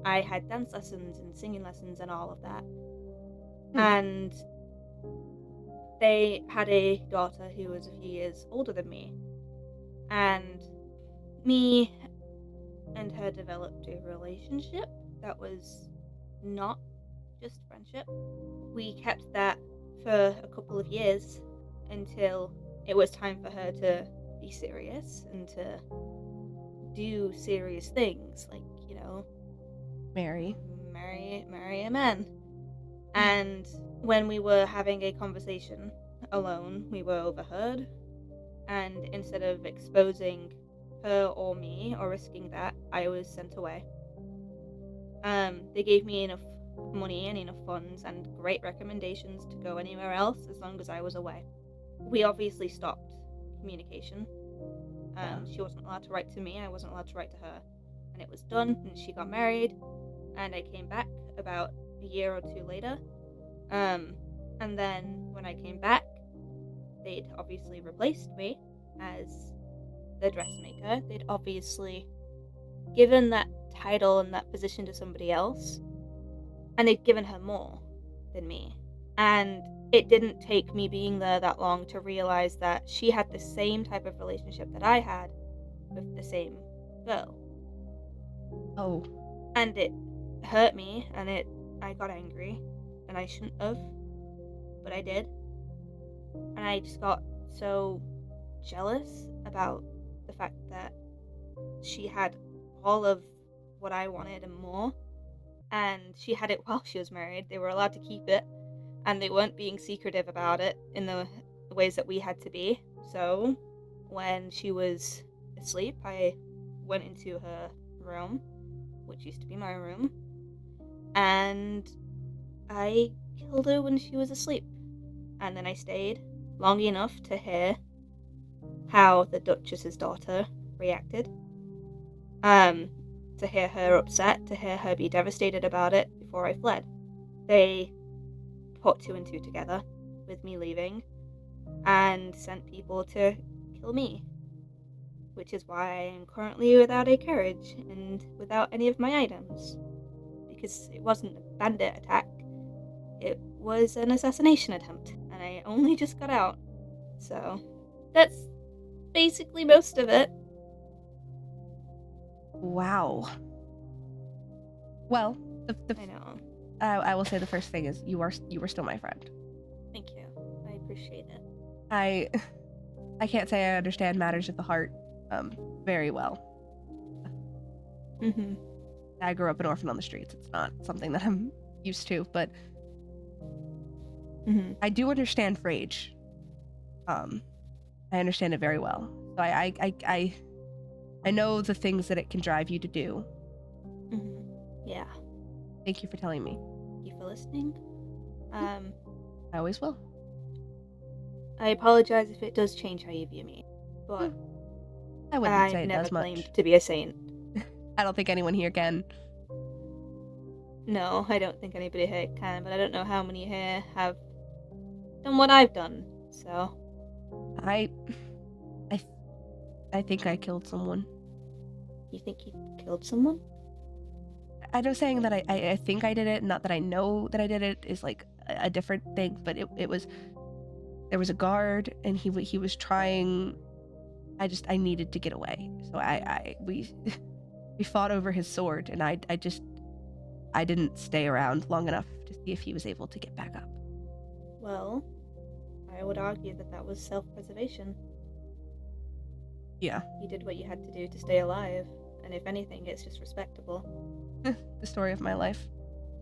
I had dance lessons and singing lessons and all of that. And they had a daughter who was a few years older than me. And me and her developed a relationship that was not just friendship. We kept that for a couple of years until it was time for her to be serious and to do serious things, like, marry a man. And when we were having a conversation alone, we were overheard, and instead of exposing her or me or risking that, I was sent away. They gave me enough money and enough funds and great recommendations to go anywhere else as long as I was away. We obviously stopped communication. She wasn't allowed to write to me, I wasn't allowed to write to her. And it was done, and she got married, and I came back about a year or two later. And then when I came back, they'd obviously replaced me as the dressmaker. They'd obviously given that title and that position to somebody else, and they'd given her more than me. And it didn't take me being there that long to realize that she had the same type of relationship that I had with the same girl. Oh. And it hurt me, and I got angry, and I shouldn't have, but I did. And I just got so jealous about the fact that she had all of what I wanted and more, and she had it while she was married. They were allowed to keep it, and they weren't being secretive about it in the ways that we had to be. So when she was asleep, I went into her room, which used to be my room, and I killed her when she was asleep. And then I stayed long enough to hear how the Duchess's daughter reacted. To hear her upset, to hear her be devastated about it before I fled. They put 2 and 2 together with me leaving and sent people to kill me. Which is why I am currently without a carriage and without any of my items. Because it wasn't a bandit attack. It was an assassination attempt, and I only just got out. So, that's basically most of it. Wow. Well, I know. I will say the first thing is you were still my friend. Thank you. I appreciate it. I can't say I understand matters of the heart very well. Mm-hmm. I grew up an orphan on the streets. It's not something that I'm used to, but I do understand rage. I understand it very well. So I know the things that it can drive you to do. Yeah. Thank you for telling me. Thank you for listening. I always will. I apologize if it does change how you view me, but I wouldn't say I've it never does much. claimed to be a saint. I don't think anyone here can. No, I don't think anybody here can, but I don't know how many here have done what I've done, so... I think I killed someone. You think you killed someone? I know saying that I think I did it, not that I know that I did it, is like a different thing, but it was... There was a guard, and he was trying... I needed to get away. So we fought over his sword, and I didn't stay around long enough to see if he was able to get back up. Well, I would argue that was self-preservation. Yeah. You did what you had to do to stay alive, and if anything, it's just respectable. The story of my life.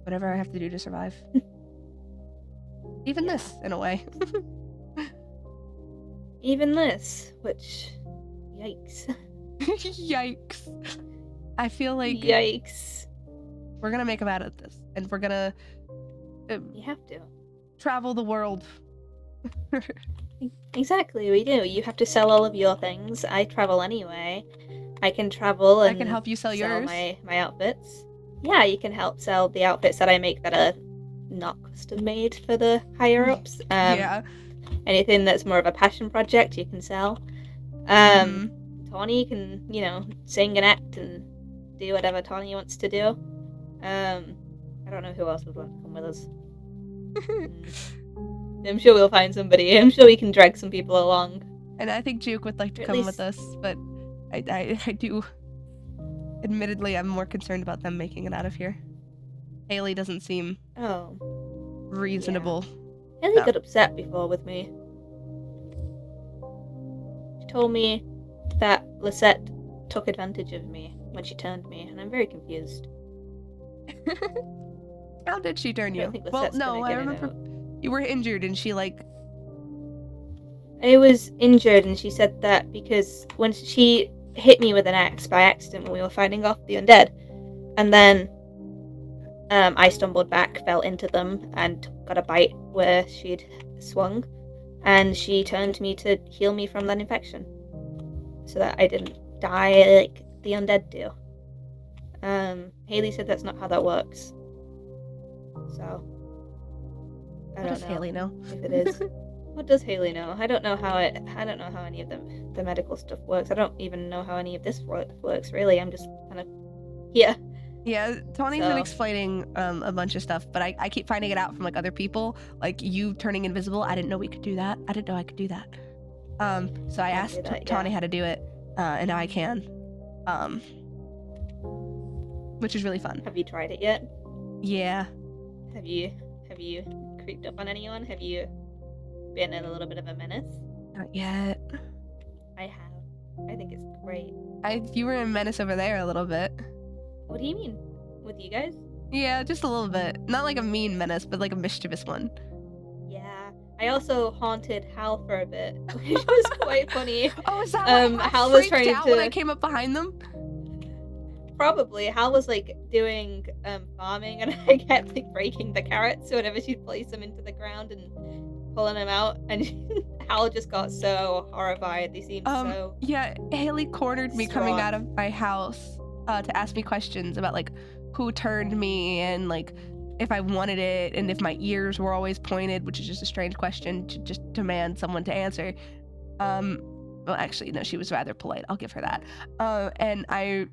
Whatever I have to do to survive. Even this, in a way. Even this, which... Yikes. Yikes. I feel like... Yikes. We're gonna make a bat of this, and we're gonna... you have to. Travel the world. Exactly, we do. You have to sell all of your things. I travel anyway. I can travel and I can help you sell yours. my outfits. Yeah, you can help sell the outfits that I make that are not custom made for the higher ups. Yeah. Anything that's more of a passion project, you can sell. Tawny can, sing and act and do whatever Tawny wants to do. I don't know who else would want to come with us. I'm sure we'll find somebody. I'm sure we can drag some people along. And I think Juke would like to come with us, but I do... Admittedly, I'm more concerned about them making it out of here. Haley doesn't seem... reasonable. Yeah. Haley got upset before with me. She told me that Lisette took advantage of me when she turned me, and I'm very confused. How did she turn you? Well, no, I remember you were injured, and she, I was injured, and she said that because when she hit me with an axe by accident when we were fighting off the undead, and then I stumbled back, fell into them, and got a bite where she'd swung, and she turned me to heal me from that infection, so that I didn't die like the undead do. Haley said that's not how that works. So I don't know. What does Haley know? If it is. What does Haley know? I don't know how any of the medical stuff works. I don't even know how any of this works, really. I'm just kind of here. Yeah, Tawny's been explaining a bunch of stuff, but I keep finding it out from other people. Like you turning invisible, I didn't know we could do that. I didn't know I could do that. So I asked Tawny how to do it, and now I can. Which is really fun. Have you tried it yet? Yeah. Have you creeped up on anyone? Have you been a little bit of a menace? Not yet. I have. I think it's great. You were a menace over there a little bit. What do you mean? With you guys? Yeah, just a little bit. Not like a mean menace, but like a mischievous one. Yeah. I also haunted Hal for a bit, which was quite funny. Oh, is that why Hal was trying out to... when I came up behind them? Probably. Hal was doing farming, and I kept breaking the carrots whenever she'd place them into the ground and pulling them out, and Hal just got so horrified. They seemed so... Yeah, Haley cornered me coming out of my house to ask me questions about who turned me and if I wanted it and if my ears were always pointed, which is just a strange question to just demand someone to answer. Well, actually, no, she was rather polite. I'll give her that. And I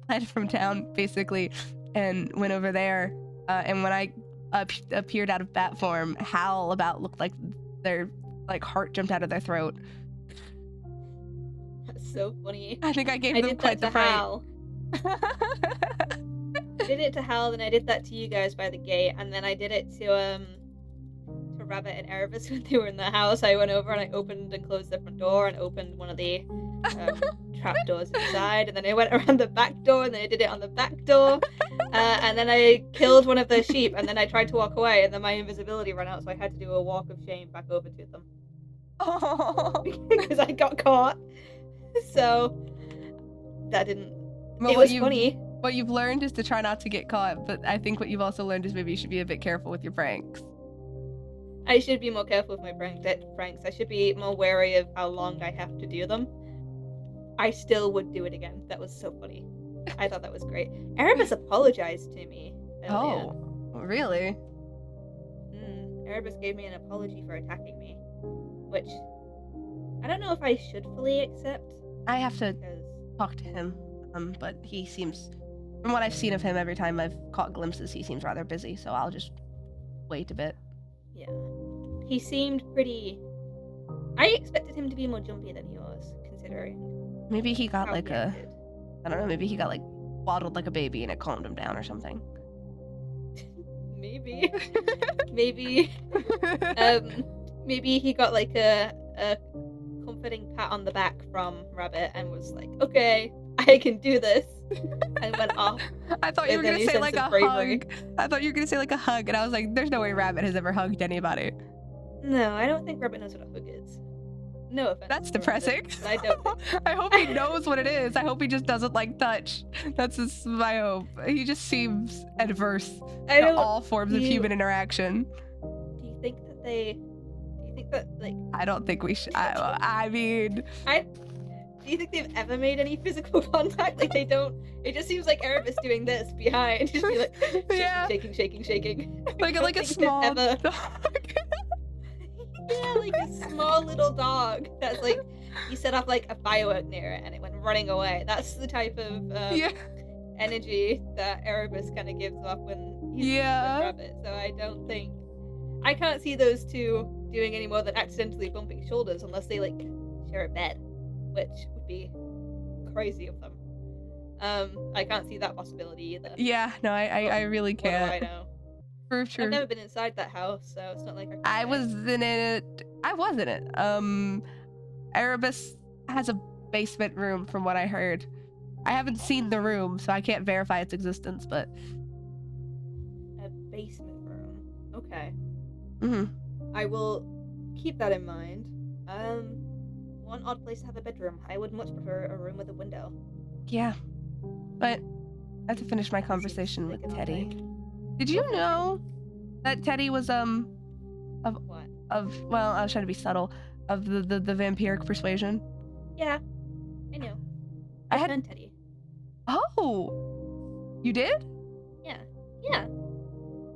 fled from town basically and went over there. And when I appeared out of bat form, Hal about looked like their heart jumped out of their throat. That's so funny. I think I gave them quite the fright. Hal. I did it to Hal, then I did that to you guys by the gate, and then I did it to Rabbit and Erebus when they were in the house. I went over and I opened and closed the front door and opened one of the trap doors inside, and then I went around the back door and then I did it on the back door, and then I killed one of the sheep, and then I tried to walk away, and then my invisibility ran out, so I had to do a walk of shame back over to them. Oh. Because I got caught. So that didn't. Well, it was funny. What you've learned is to try not to get caught, but I think what you've also learned is maybe you should be a bit careful with your pranks. I should be more careful with my pranks. I should be more wary of how long I have to do them. I still would do it again. That was so funny. I thought that was great. Erebus apologized to me earlier. Oh, really? Erebus gave me an apology for attacking me, which I don't know if I should fully accept. I have to talk to him, but he seems, from what I've seen of him every time I've caught glimpses, he seems rather busy, so I'll just wait a bit. Yeah. He seemed pretty... I expected him to be more jumpy than he was, considering... Maybe he got how like he acted. I don't know, maybe he got like waddled like a baby and it calmed him down or something. Maybe. Maybe. Maybe he got like a comforting pat on the back from Rabbit and was like, okay, I can do this, and went off. I thought you were gonna say like a hug. I thought you were gonna say like a hug, and I was like, there's no way Rabbit has ever hugged anybody. No, I don't think Rabbit knows what a hug is. No offense. That's depressing. I don't think. I hope he knows what it is. I hope he just doesn't like touch. That's just my hope. He just seems adverse to all forms of human interaction. Do you think that they... Do you think that, like... I don't think we should... I mean... Do you think they've ever made any physical contact? Like, they don't... It just seems like Erebus doing this behind. Just be like, shaking. Like a small dog. Yeah, like a small little dog that's like, you set off like a firework near it and it went running away. That's the type of energy that Erebus kind of gives off when he's with Rabbit. So I can't see those two doing any more than accidentally bumping shoulders unless they like share a bed, which would be crazy of them. I can't see that possibility either. Yeah, no, I really can't. What do I know? For sure. I've never been inside that house, so it's not like I was in it. Erebus has a basement room from what I heard. I haven't seen the room, so I can't verify its existence, but... A basement room. Okay. Mm-hmm. I will keep that in mind. One odd place to have a bedroom. I would much prefer a room with a window. Yeah. But I have to finish my conversation with Teddy. Did you know that Teddy was well, I was trying to be subtle, of the vampiric persuasion? Yeah, I knew. I had Teddy. Oh, you did? Yeah.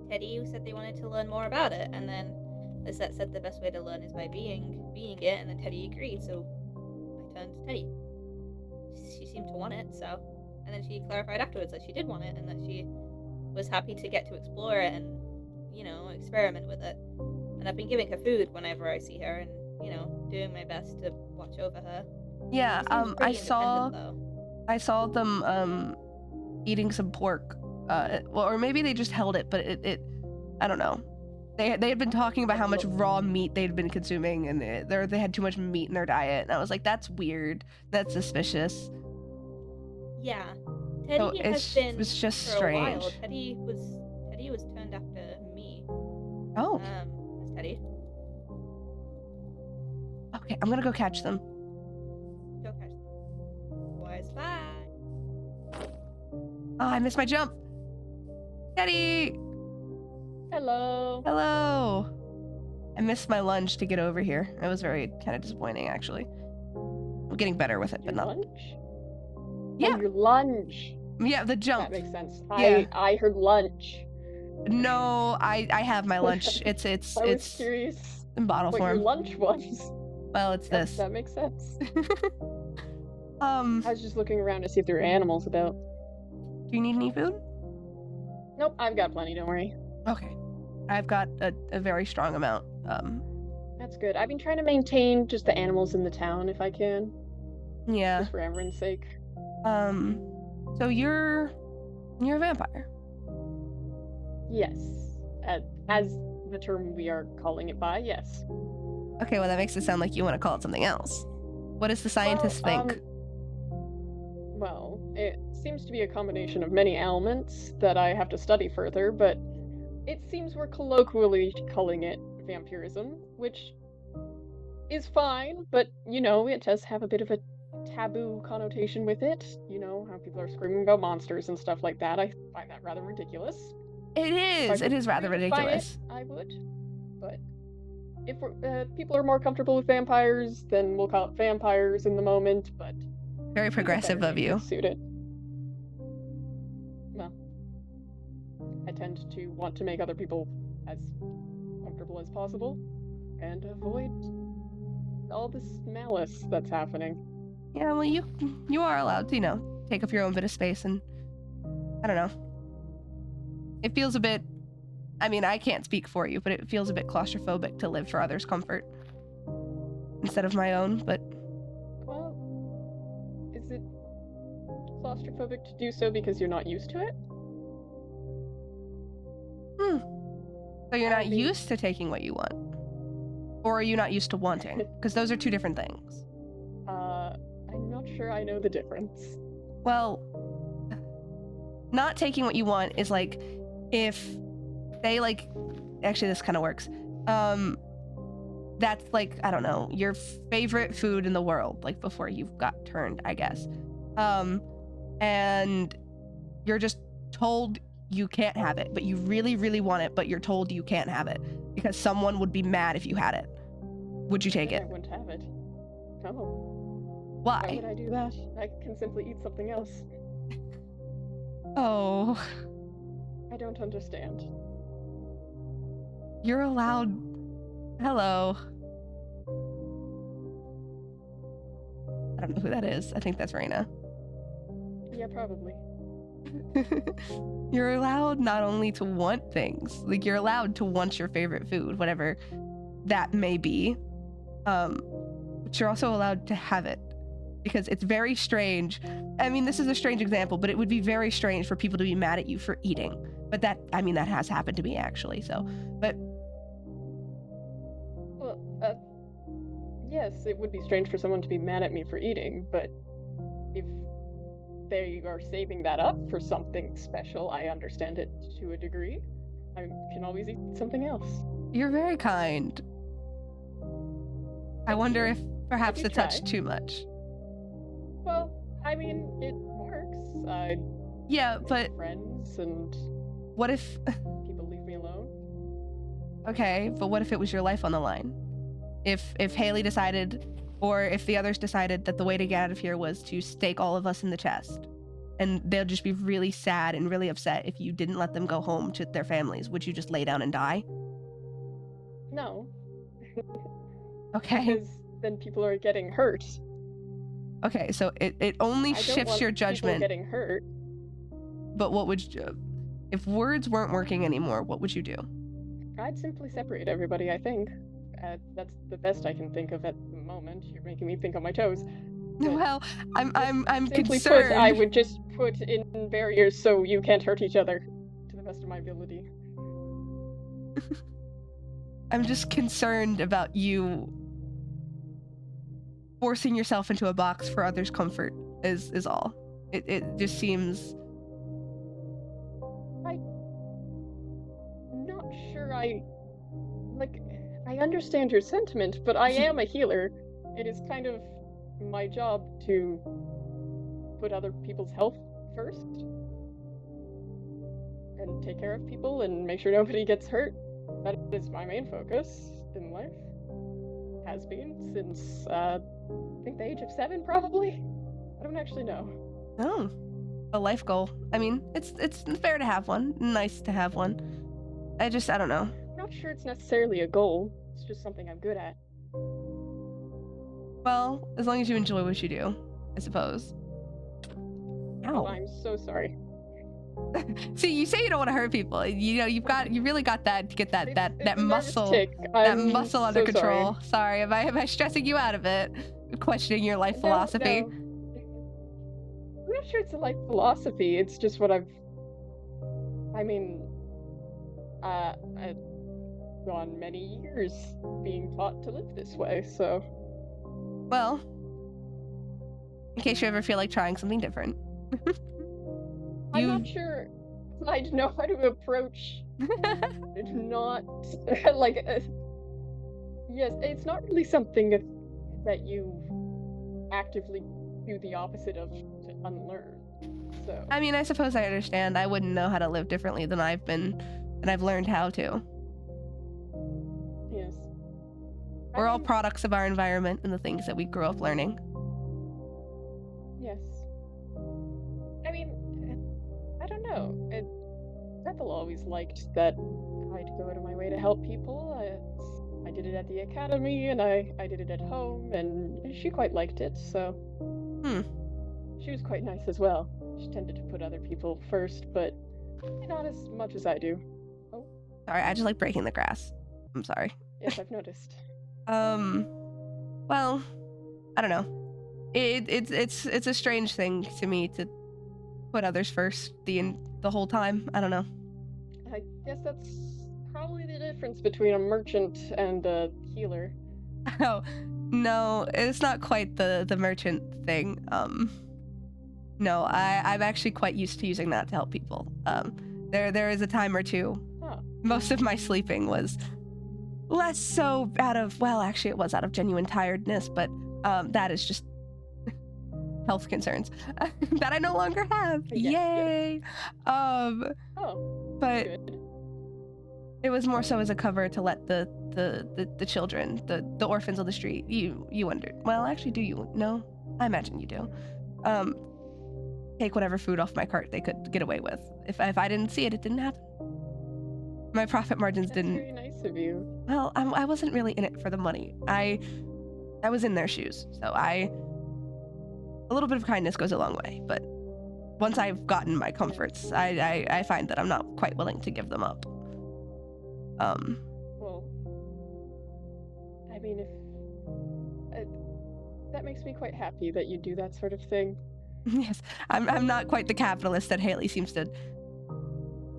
Teddy said they wanted to learn more about it, and then Lisette said the best way to learn is by being it, and then Teddy agreed, so I turned to Teddy. She seemed to want it, so, and then she clarified afterwards that she did want it, and that she was happy to get to explore it and, experiment with it. And I've been giving her food whenever I see her and, doing my best to watch over her. Yeah, I saw them eating some pork. Or maybe they just held it, but it I don't know. They had been talking about how much raw meat they'd been consuming, and they had too much meat in their diet, and I was like, that's weird. That's suspicious. Yeah. Teddy it's just for strange. A while. Teddy was turned after me. Oh. Where's Teddy? Okay, I'm gonna go catch them. Go catch them. Boys, bye. Oh, I missed my jump. Teddy! Hello. I missed my lunge to get over here. It was very kind of disappointing, actually. I'm getting better with it, but not. Lunge? Yeah. Oh, your lunge. Yeah, the jump. That makes sense. Yeah. I heard lunch. No, I have my lunch. It's I was curious in bottle what form. your lunch was. Well, it's this. That makes sense. I was just looking around to see if there were animals about. Do you need any food? Nope, I've got plenty, don't worry. Okay. I've got a very strong amount. That's good. I've been trying to maintain just the animals in the town if I can. Yeah. Just for everyone's sake. So you're a vampire. Yes. As the term we are calling it by, yes. Okay, well that makes it sound like you want to call it something else. What does the scientists think? Well, it seems to be a combination of many elements that I have to study further, but it seems we're colloquially calling it vampirism, which is fine, but, you know, it does have a bit of a taboo connotation with it. You know, how people are screaming about monsters and stuff like that. I find that rather ridiculous. It is rather ridiculous. I would, but if people are more comfortable with vampires, then we'll call it vampires in the moment, but... Very progressive of you. Suited. Well, I tend to want to make other people as comfortable as possible and avoid all this malice that's happening. Yeah, well, you are allowed to, you know, take up your own bit of space, and I don't know. It feels a bit, I mean, I can't speak for you, but it feels a bit claustrophobic to live for others' comfort instead of my own, but... Well, is it claustrophobic to do so because you're not used to it? So you're not used to taking what you want? Or are you not used to wanting? Because those are two different things. I'm not sure I know the difference. Well, not taking what you want is like, if they like, actually this kind of works. That's like, I don't know, your favorite food in the world, like before you got turned, I guess. And you're just told you can't have it, but you really, really want it, but you're told you can't have it because someone would be mad if you had it. Would you take it? I wouldn't have it. No. Why? Why would I do that? I can simply eat something else. Oh. I don't understand. You're allowed... Hello. I don't know who that is. I think that's Rena. Yeah, probably. You're allowed not only to want things, like you're allowed to want your favorite food, whatever that may be, but you're also allowed to have it, because it's very strange. I mean, this is a strange example, but it would be very strange for people to be mad at you for eating. But that, I mean, that has happened to me actually, so, but... Well, yes, it would be strange for someone to be mad at me for eating, but if they are saving that up for something special, I understand it to a degree. I can always eat something else. You're very kind. I wonder if perhaps it's touched too much. Well, I mean, it works. Yeah, but... friends and... What if... people leave me alone? Okay, but what if it was your life on the line? If Haley decided, or if the others decided that the way to get out of here was to stake all of us in the chest, and they'll just be really sad and really upset if you didn't let them go home to their families, would you just lay down and die? No. Okay. Because then people are getting hurt. Okay, so it only shifts your judgment. People getting hurt. But what would you... If words weren't working anymore, what would you do? I'd simply separate everybody, I think. That's the best I can think of at the moment. You're making me think on my toes. Well, I'm simply concerned. Put, I would just put in barriers so you can't hurt each other, to the best of my ability. I'm just concerned about you forcing yourself into a box for others' comfort is all. It just seems... I'm not sure I understand your sentiment, but I am a healer. It is kind of my job to put other people's health first and take care of people and make sure nobody gets hurt. That is my main focus in life. Has been since I think the age of 7, probably. I don't actually know. Oh, a life goal. I mean, it's fair to have one. Nice to have one. I don't know. I'm not sure it's necessarily a goal. It's just something I'm good at. Well, as long as you enjoy what you do, I suppose. Ow. Oh, I'm so sorry. See, you say you don't want to hurt people. You know, you really got that to get that muscle, that muscle under control. Sorry, am I stressing you out of it? Questioning your life philosophy. No. I'm not sure it's a life philosophy. It's just what gone many years being taught to live this way, so... Well, in case you ever feel like trying something different. I'm not sure I'd know how to approach not, like, yes, it's not really something that you actively do the opposite of to unlearn, so... I mean, I suppose I understand. I wouldn't know how to live differently than I've learned how to. Yes. We're all products of our environment and the things that we grew up learning. Yes. I mean, I don't know. Ethel always liked that I'd go out of my way to help people. I did it at the academy, and I did it at home, and she quite liked it, so... She was quite nice as well. She tended to put other people first, but not as much as I do. Oh. Sorry, I just like breaking the grass. I'm sorry. Yes, I've noticed. Well, I don't know. It's a strange thing to me to put others first the whole time. I don't know. I guess that's probably the difference between a merchant and a healer. Oh, no, it's not quite the merchant thing. No, I'm actually quite used to using that to help people. There is a time or two. Huh. Most of my sleeping was less so actually it was out of genuine tiredness, but that is just health concerns that I no longer have. Yes, Yay! Oh, but good. it was more so as a cover to let the children, the orphans on the street. You wondered. Well, actually, do you? No, I imagine you do. Take whatever food off my cart they could get away with. If I didn't see it, it didn't happen. My profit margins didn't. That's very nice of you. Well, I wasn't really in it for the money. I was in their shoes, so a little bit of kindness goes a long way. But once I've gotten my comforts, I find that I'm not quite willing to give them up. Well, I mean, if that makes me quite happy that you do that sort of thing. Yes, I'm not quite the capitalist that Haley seems to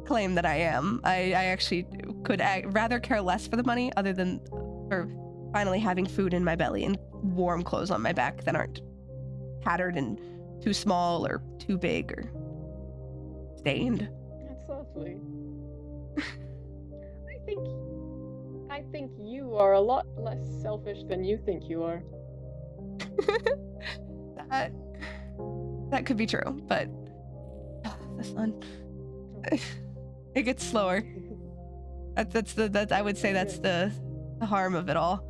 claim that I am. I actually could rather care less for the money, other than for finally having food in my belly and warm clothes on my back that aren't tattered and too small or too big or stained. That's lovely. I think you are a lot less selfish than you think you are. That could be true, but the sun, it gets slower. That's I would say that's the harm of it all.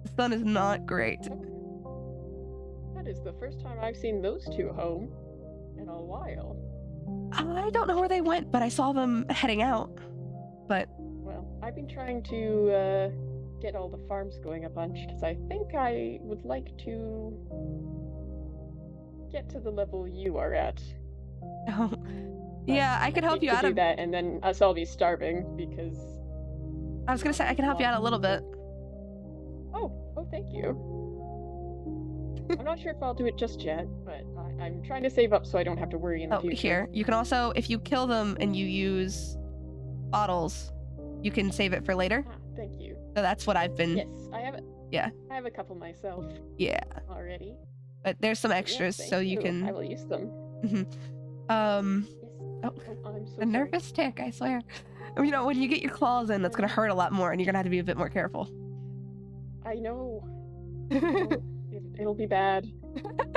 The sun is not great. That is the first time I've seen those two home in a while. I don't know where they went, but I saw them heading out. But well, I've been trying to get all the farms going a bunch because I think I would like to get to the level you are at. Oh, yeah, I could help you out. Do that, and then us all be starving because. I was gonna say I can help you out a little bit. Oh, thank you. I'm not sure if I'll do it just yet, but I'm trying to save up so I don't have to worry in the future. Here, you can also, if you kill them and you use bottles, you can save it for later. Thank you. So that's what I've been. Yes, I have it. Yeah. I have a couple myself. Yeah. Already. But there's some extras, Yes, so you you. can. I will use them. Yes. I'm so a nervous tick, I swear. You know, when you get your claws in, that's gonna hurt a lot more, and you're gonna have to be a bit more careful. I know. It'll be bad.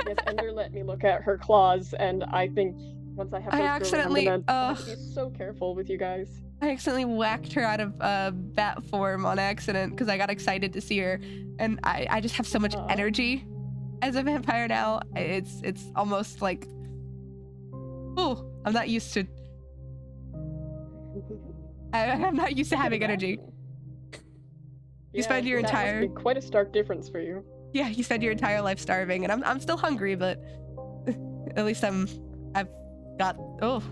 Yes, Ember let me look at her claws, and I think once I have those going, I'm gonna have to be so careful with you guys. I accidentally whacked her out of bat form on accident because I got excited to see her, and I just have so much energy as a vampire now. It's almost like, oh, I'm not used to. I'm not used to having energy. You spend your entire. Must be quite a stark difference for you. Yeah, you spend your entire life starving, and I'm still hungry, but at least I've got so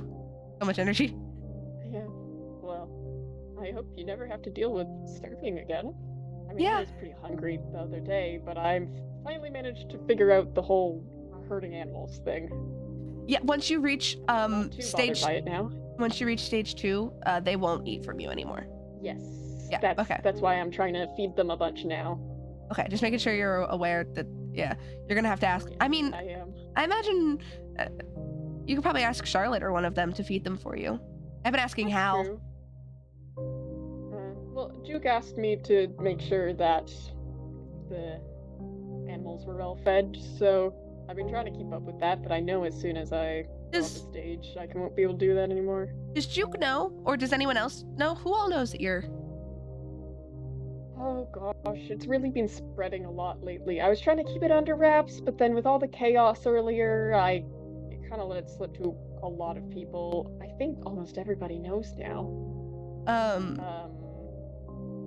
much energy. Yeah. Well, I hope you never have to deal with starving again. I mean, I was pretty hungry the other day, but I've finally managed to figure out the whole herding animals thing. Yeah, once you reach Not too stage bothered by it now. Once you reach stage 2, they won't eat from you anymore. Yes. Yeah, okay. That's why I'm trying to feed them a bunch now. Okay, just making sure you're aware that, yeah, you're gonna have to ask. I mean, I am. I imagine you could probably ask Charlotte or one of them to feed them for you. I've been asking Hal. True. Well, Juke asked me to make sure that the animals were well fed, so I've been trying to keep up with that, but I know as soon as I go off the stage, I won't be able to do that anymore. Does Juke know, or does anyone else know? Who all knows that you're... Oh gosh, it's really been spreading a lot lately. I was trying to keep it under wraps, but then with all the chaos earlier, I kind of let it slip to a lot of people. I think almost everybody knows now.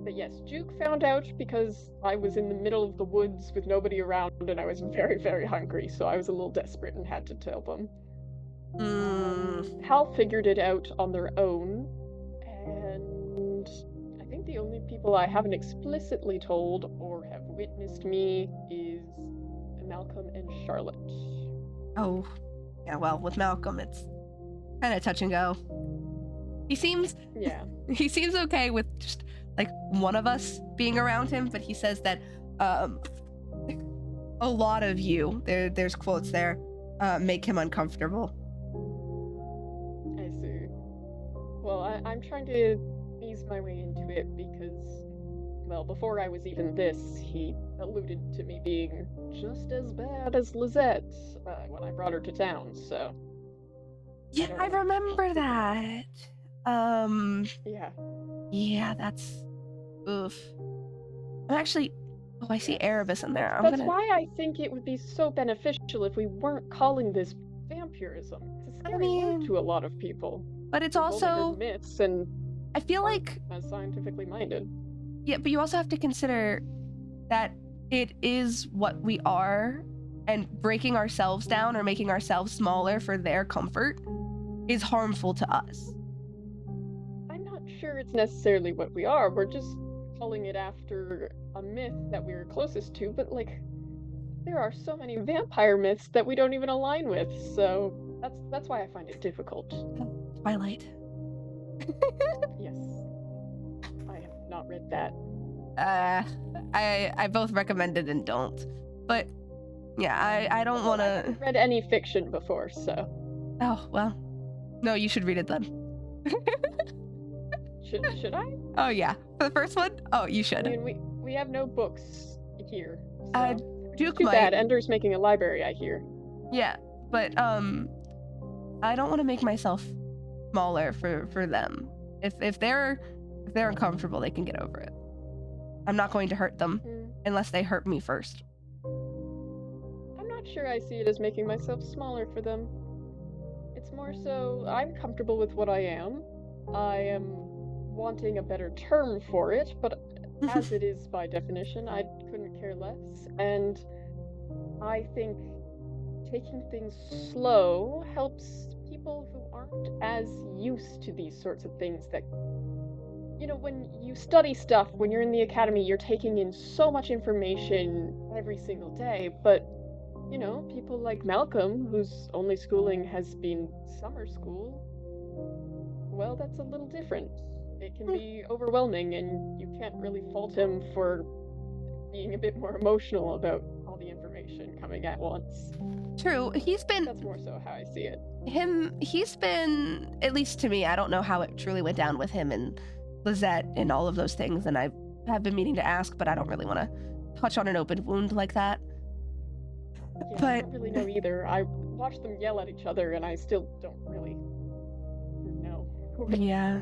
But yes, Juke found out because I was in the middle of the woods with nobody around and I was very, very hungry, so I was a little desperate and had to tell them. Hal figured it out on their own, and I think the only people I haven't explicitly told or have witnessed me is Malcolm and Charlotte. Oh, yeah, well, with Malcolm, it's kind of touch and go. He seems okay with just, like, one of us being around him, but he says that, a lot of you, there's quotes there, make him uncomfortable. I see. Well, I'm trying to ease my way into it because, well, before I was even this, he alluded to me being just as bad as Lisette when I brought her to town, so... Yeah, I remember that. Yeah. Yeah, that's... Oof. I'm actually... Oh, I see Erebus in there. That's why I think it would be so beneficial if we weren't calling this vampirism. It's a scary word to a lot of people. But it's We've only also... heard myths and... I feel like... As scientifically minded. Yeah, but you also have to consider that it is what we are, and breaking ourselves down or making ourselves smaller for their comfort is harmful to us. I'm not sure it's necessarily what we are. We're just calling it after a myth that we're closest to, but, like, there are so many vampire myths that we don't even align with, so that's why I find it difficult. Twilight. Yes. I have not read that. I both recommend it and don't. But, yeah, I don't want to... I haven't read any fiction before, so... Oh, well. No, you should read it then. Should I? Oh, yeah. For the first one? Oh, you should. I mean, we have no books here, so... Duke Too might... bad. Ender's making a library, I hear. Yeah, but, I don't want to make myself smaller for them. If they're uncomfortable, they can get over it. I'm not going to hurt them unless they hurt me first. I'm not sure I see it as making myself smaller for them. It's more so I'm comfortable with what I am. I am wanting a better term for it, but as it is by definition, I couldn't care less. And I think taking things slow helps people who aren't as used to these sorts of things that, you know, when you study stuff, when you're in the academy, you're taking in so much information every single day, but, you know, people like Malcolm, whose only schooling has been summer school, well, that's a little different. It can be overwhelming, and you can't really fault him for being a bit more emotional about all the information coming at once. True, That's more so how I see it. He's been, at least to me, I don't know how it truly went down with him and Lisette and all of those things, and I have been meaning to ask, but I don't really want to touch on an open wound like that. Yeah, But I don't really know either. I watched them yell at each other, and I still don't really know what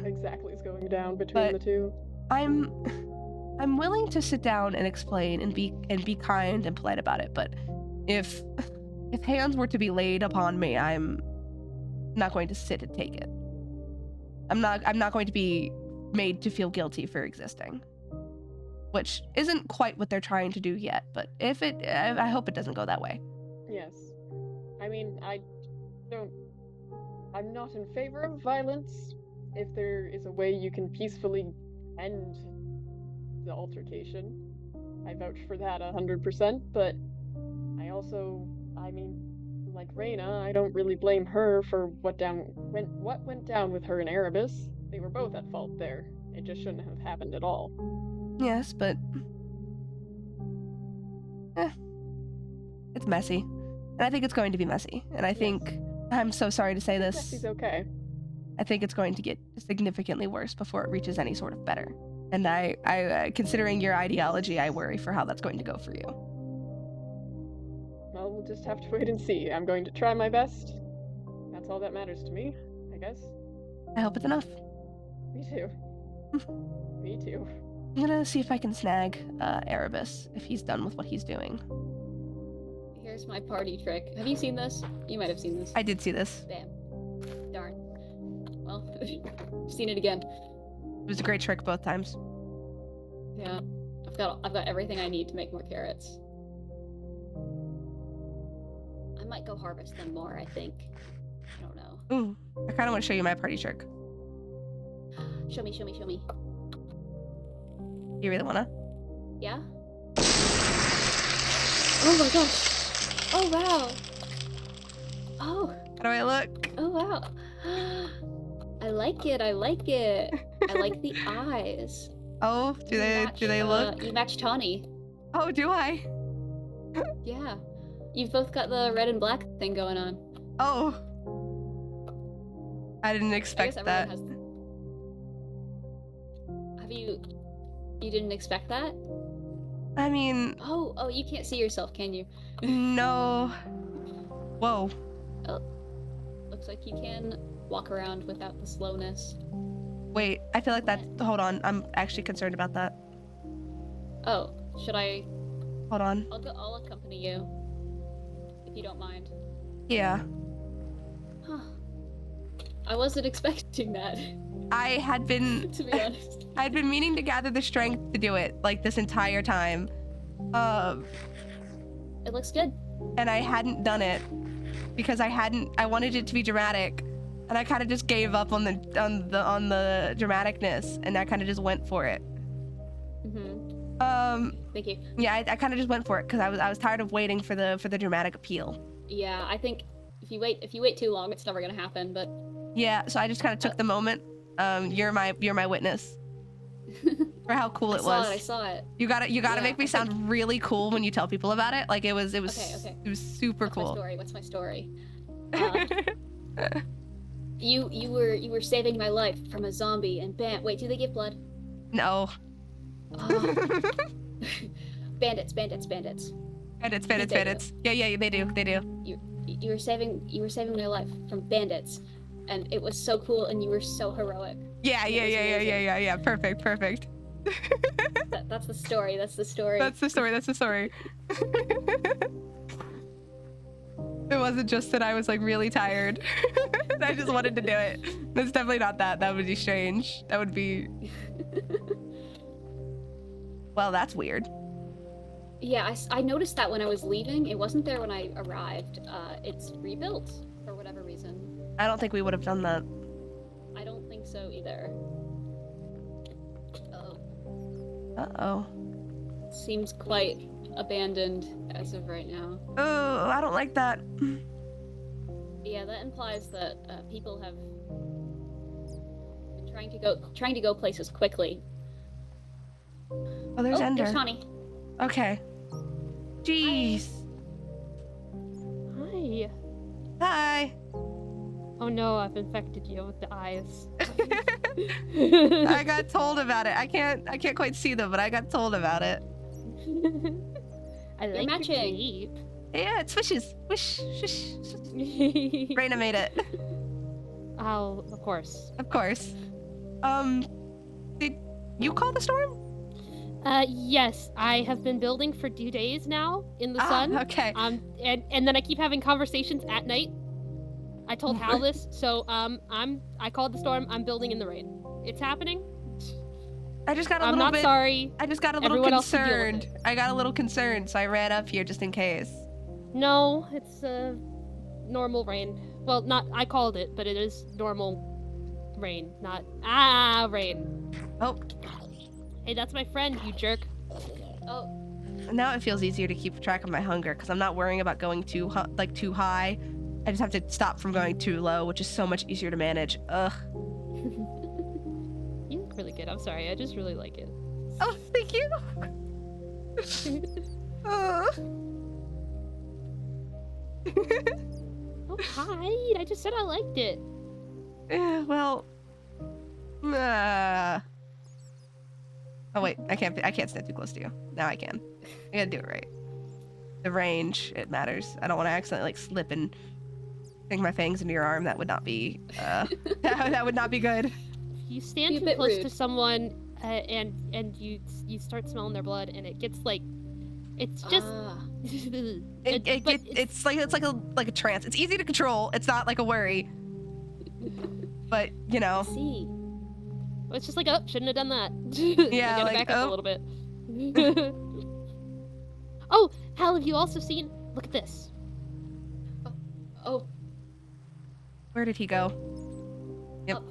exactly is going down between the two. I'm willing to sit down and explain and be kind and polite about it, but if hands were to be laid upon me, I'm not going to sit and take it. I'm not going to be made to feel guilty for existing, which isn't quite what they're trying to do yet, but I hope it doesn't go that way. Yes. I mean, I'm not in favor of violence. If there is a way you can peacefully end the altercation, I vouch for that 100%, but I mean, like Rena, I don't really blame her for what went down with her and Erebus. they were both at fault there. It just shouldn't have happened at all. Yes, but it's messy. And I think it's going to be messy. And I think, I'm so sorry to say this. Messy's okay. I think it's going to get significantly worse before it reaches any sort of better. And I considering your ideology, I worry for how that's going to go for you. Well, we'll just have to wait and see. I'm going to try my best. That's all that matters to me, I guess. I hope it's enough. Me too. Me too. I'm gonna see if I can snag Erebus if he's done with what he's doing. Here's my party trick. Have you seen this? You might have seen this. I did see this. Bam. Darn. Well, seen it again. It was a great trick both times. Yeah. I've got everything I need to make more carrots. I might go harvest them more, I think. I don't know. Ooh, I kind of want to show you my party trick. Show me, show me, show me. You really wanna? Yeah? Oh my gosh! Oh wow! Oh! How do I look? Oh wow! I like it, I like it! I like the eyes. Oh, do they look? You match Tawny. Oh, do I? Yeah. You've both got the red and black thing going on. Oh. I didn't expect that. Have you didn't expect that? I mean... Oh, you can't see yourself, can you? No. Whoa. Oh. Looks like you can walk around without the slowness. Wait, I feel like that... Hold on, I'm actually concerned about that. Oh, should I... Hold on. I'll accompany you. If you don't mind. Yeah. Huh. I wasn't expecting that. I had been... to be honest. I'd been meaning to gather the strength to do it, like, this entire time. It looks good. And I hadn't done it. Because I wanted it to be dramatic. And I kind of just gave up on the dramaticness, and I kind of just went for it. Thank you. Yeah, I kind of just went for it because I was tired of waiting for the dramatic appeal. Yeah, I think if you wait too long, it's never gonna happen. But yeah, so I just kind of took the moment. You're my witness for how cool it was. I saw it. You gotta make me sound really cool when you tell people about it. Like it was okay. It was super cool. What's my story? You were saving my life from a zombie, and bam! Wait, do they give blood? No. Bandits. Bandits. Yeah, they do. You were saving my life from bandits, and it was so cool, and you were so heroic. Yeah. Perfect. That's the story. That's the story. It wasn't just that I was like really tired. I just wanted to do it. That's definitely not that. That would be strange. That would be... Well, that's weird. Yeah, I noticed that when I was leaving. It wasn't there when I arrived. It's rebuilt for whatever reason. I don't think we would have done that. I don't think so either. Uh-oh. Seems quite abandoned as of right now. Oh, I don't like that. Yeah, that implies that people have been trying to go places quickly. Oh, there's Ender. There's Tawny. Okay. Jeez. Hi. Oh no, I've infected you with the eyes. I got told about it. I can't quite see them, but I got told about it. I like matching. Your Yeah, it swishes. Swish, swish. Rena made it. Oh, of course. Of course. Did you call the storm? Yes, I have been building for 2 days now in the sun. Okay. And then I keep having conversations at night. I told Hal this, so I called the storm. I'm building in the rain. It's happening. I just got a I'm little not bit. sorry. I just got a little Everyone else can deal with concerned. it. I got a little concerned, so I ran up here just in case. No, it's normal rain. Well, not I called it, but it is normal rain, not rain. Oh. Hey, that's my friend, you jerk. Oh. Now it feels easier to keep track of my hunger because I'm not worrying about going too high. I just have to stop from going too low, which is so much easier to manage. Ugh. like it. I'm sorry. I just really like it. Oh, thank you. Oh, hide. I just said I liked it. Yeah, well. Oh wait, I can't stand too close to you. Now I can. I gotta do it right. The range, it matters. I don't want to accidentally like slip and sink my fangs into your arm. That would not be that would not be good. If you stand Be a too bit close rude. to someone and you start smelling their blood and it gets like, it's just. It's like a trance. It's easy to control. It's not like a worry. But you know. See. It's just like, oh, shouldn't have done that. Yeah, I gotta like, back up a little bit. Oh, Hal, have you also seen? Look at this. Oh. Where did he go? Yep.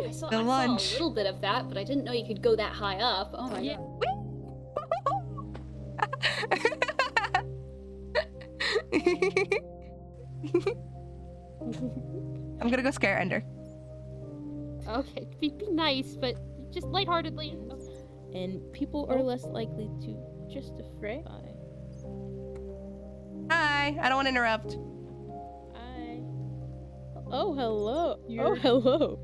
I saw The a lunch. little bit of that, but I didn't know you could go that high up. Oh my Yeah. god. I'm gonna go scare Ender. Okay, be nice, but just lightheartedly. And people are less likely to justify. Hi, I don't want to interrupt. Hi. Oh, hello. You're- Oh, hello.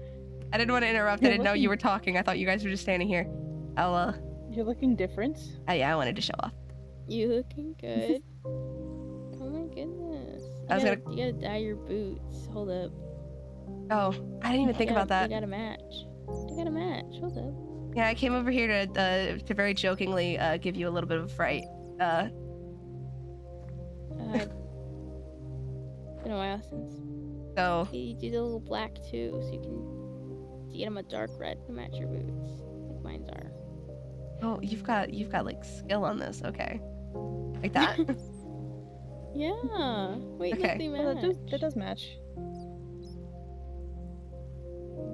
I didn't want to interrupt. I You're didn't know you looking- were talking. I thought you guys were just standing here. I'll You're looking different. yeah, I wanted to show off. You looking good? Oh my goodness. I was You gotta dye your boots. Hold up. Oh, I didn't even think about that. You gotta match. You gotta match. Hold up. Yeah, I came over here to very jokingly give you a little bit of a fright. Been a while since. So You do the little black too, so you can get them a dark red to match your boots, like mine are. oh, you've got like skill on this. Okay, like that. Yeah. Wait, Okay. look, they Well, match. that does match.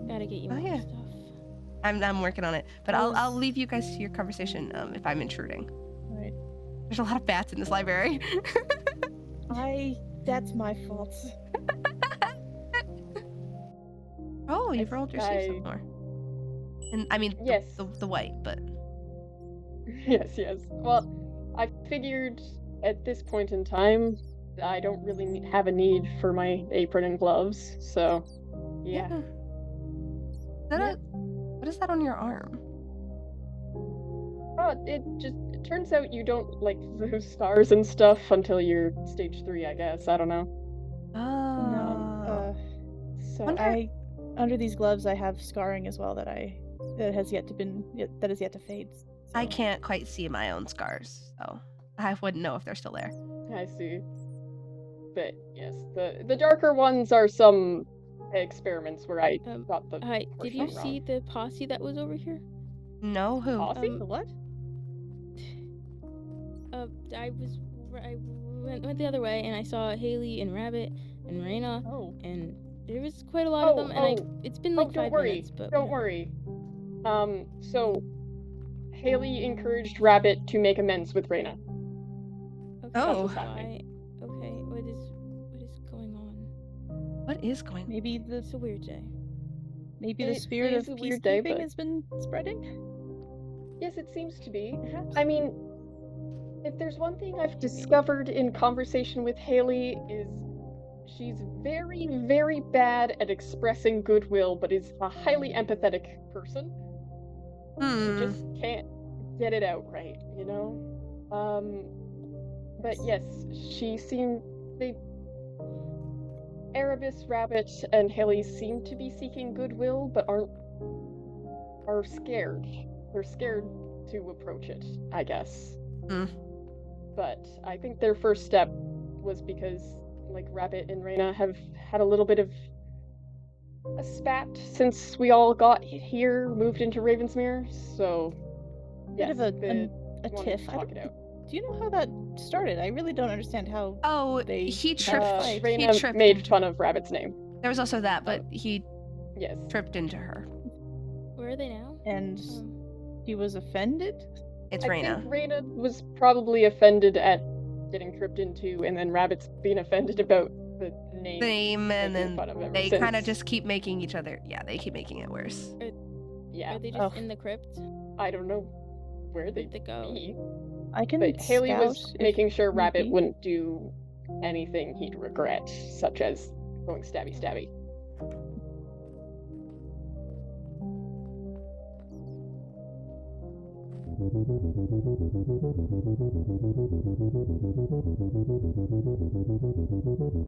Gotta get you Oh, more yeah. stuff. I'm working on it, but I I'll was- leave you guys to your conversation if I'm intruding. Right. There's a lot of bats in this library. That's my fault. Oh, you've rolled your sleeves I- some more. And I mean, Yes. the white, but Yes. Well, I figured at this point in time, I don't really have a need for my apron and gloves, so yeah. Is that what is that on your arm? Oh, it turns out you don't like those stars and stuff until you're stage 3, I guess. I don't know. Oh. No. So Under these gloves, I have scarring as well that has yet to fade. I so- can't quite see my own scars, so I wouldn't know if they're still there. I see. But yes, the darker ones are some experiments where I got the. Hi, did you portion see wrong. the posse that was over here? No, who? Posse? The what? I went the other way and I saw Haley and Rabbit and Rena, Oh. and there was quite a lot of them. And it's been like don't 5 worry. minutes, but Don't worry. So Haley encouraged Rabbit to make amends with Rena. Okay, Oh. Okay, what is going on? What is going on? Maybe the It's a weird day. It spirit is of a weird day, peacekeeping but- has been spreading. Yes, it seems to be. Perhaps. I mean, if there's one thing I've discovered in conversation with Haley is she's very, very bad at expressing goodwill, but is a highly empathetic person. She just can't get it out right, you know? But yes, Erebus, Rabbit, and Haley seem to be seeking goodwill, but are scared. They're scared to approach it, I guess. But I think their first step was because, like, Rabbit and Rena have had a little bit of a spat since we all got here, moved into Ravensmere, so Bit yes, of a wanted tiff. to talk it out. Do you know how that started? I really don't understand how. Oh, They- he tripped. he Rena tripped. made into- fun of Rabbit's name. There was also that, but he Yes. tripped into her. Where are they now? And Um, he was offended. It's I Rena. think Rena was probably offended at getting tripped into, and then Rabbit's being offended about the name, Name, and making then fun of ever they kind of since. just keep making each other. Yeah, they keep making it worse. Yeah, Are they just in the crypt? I don't know where Where'd they go? be. I can But Haley was scout if making sure need Rabbit be. wouldn't do anything he'd regret, such as going stabby stabby.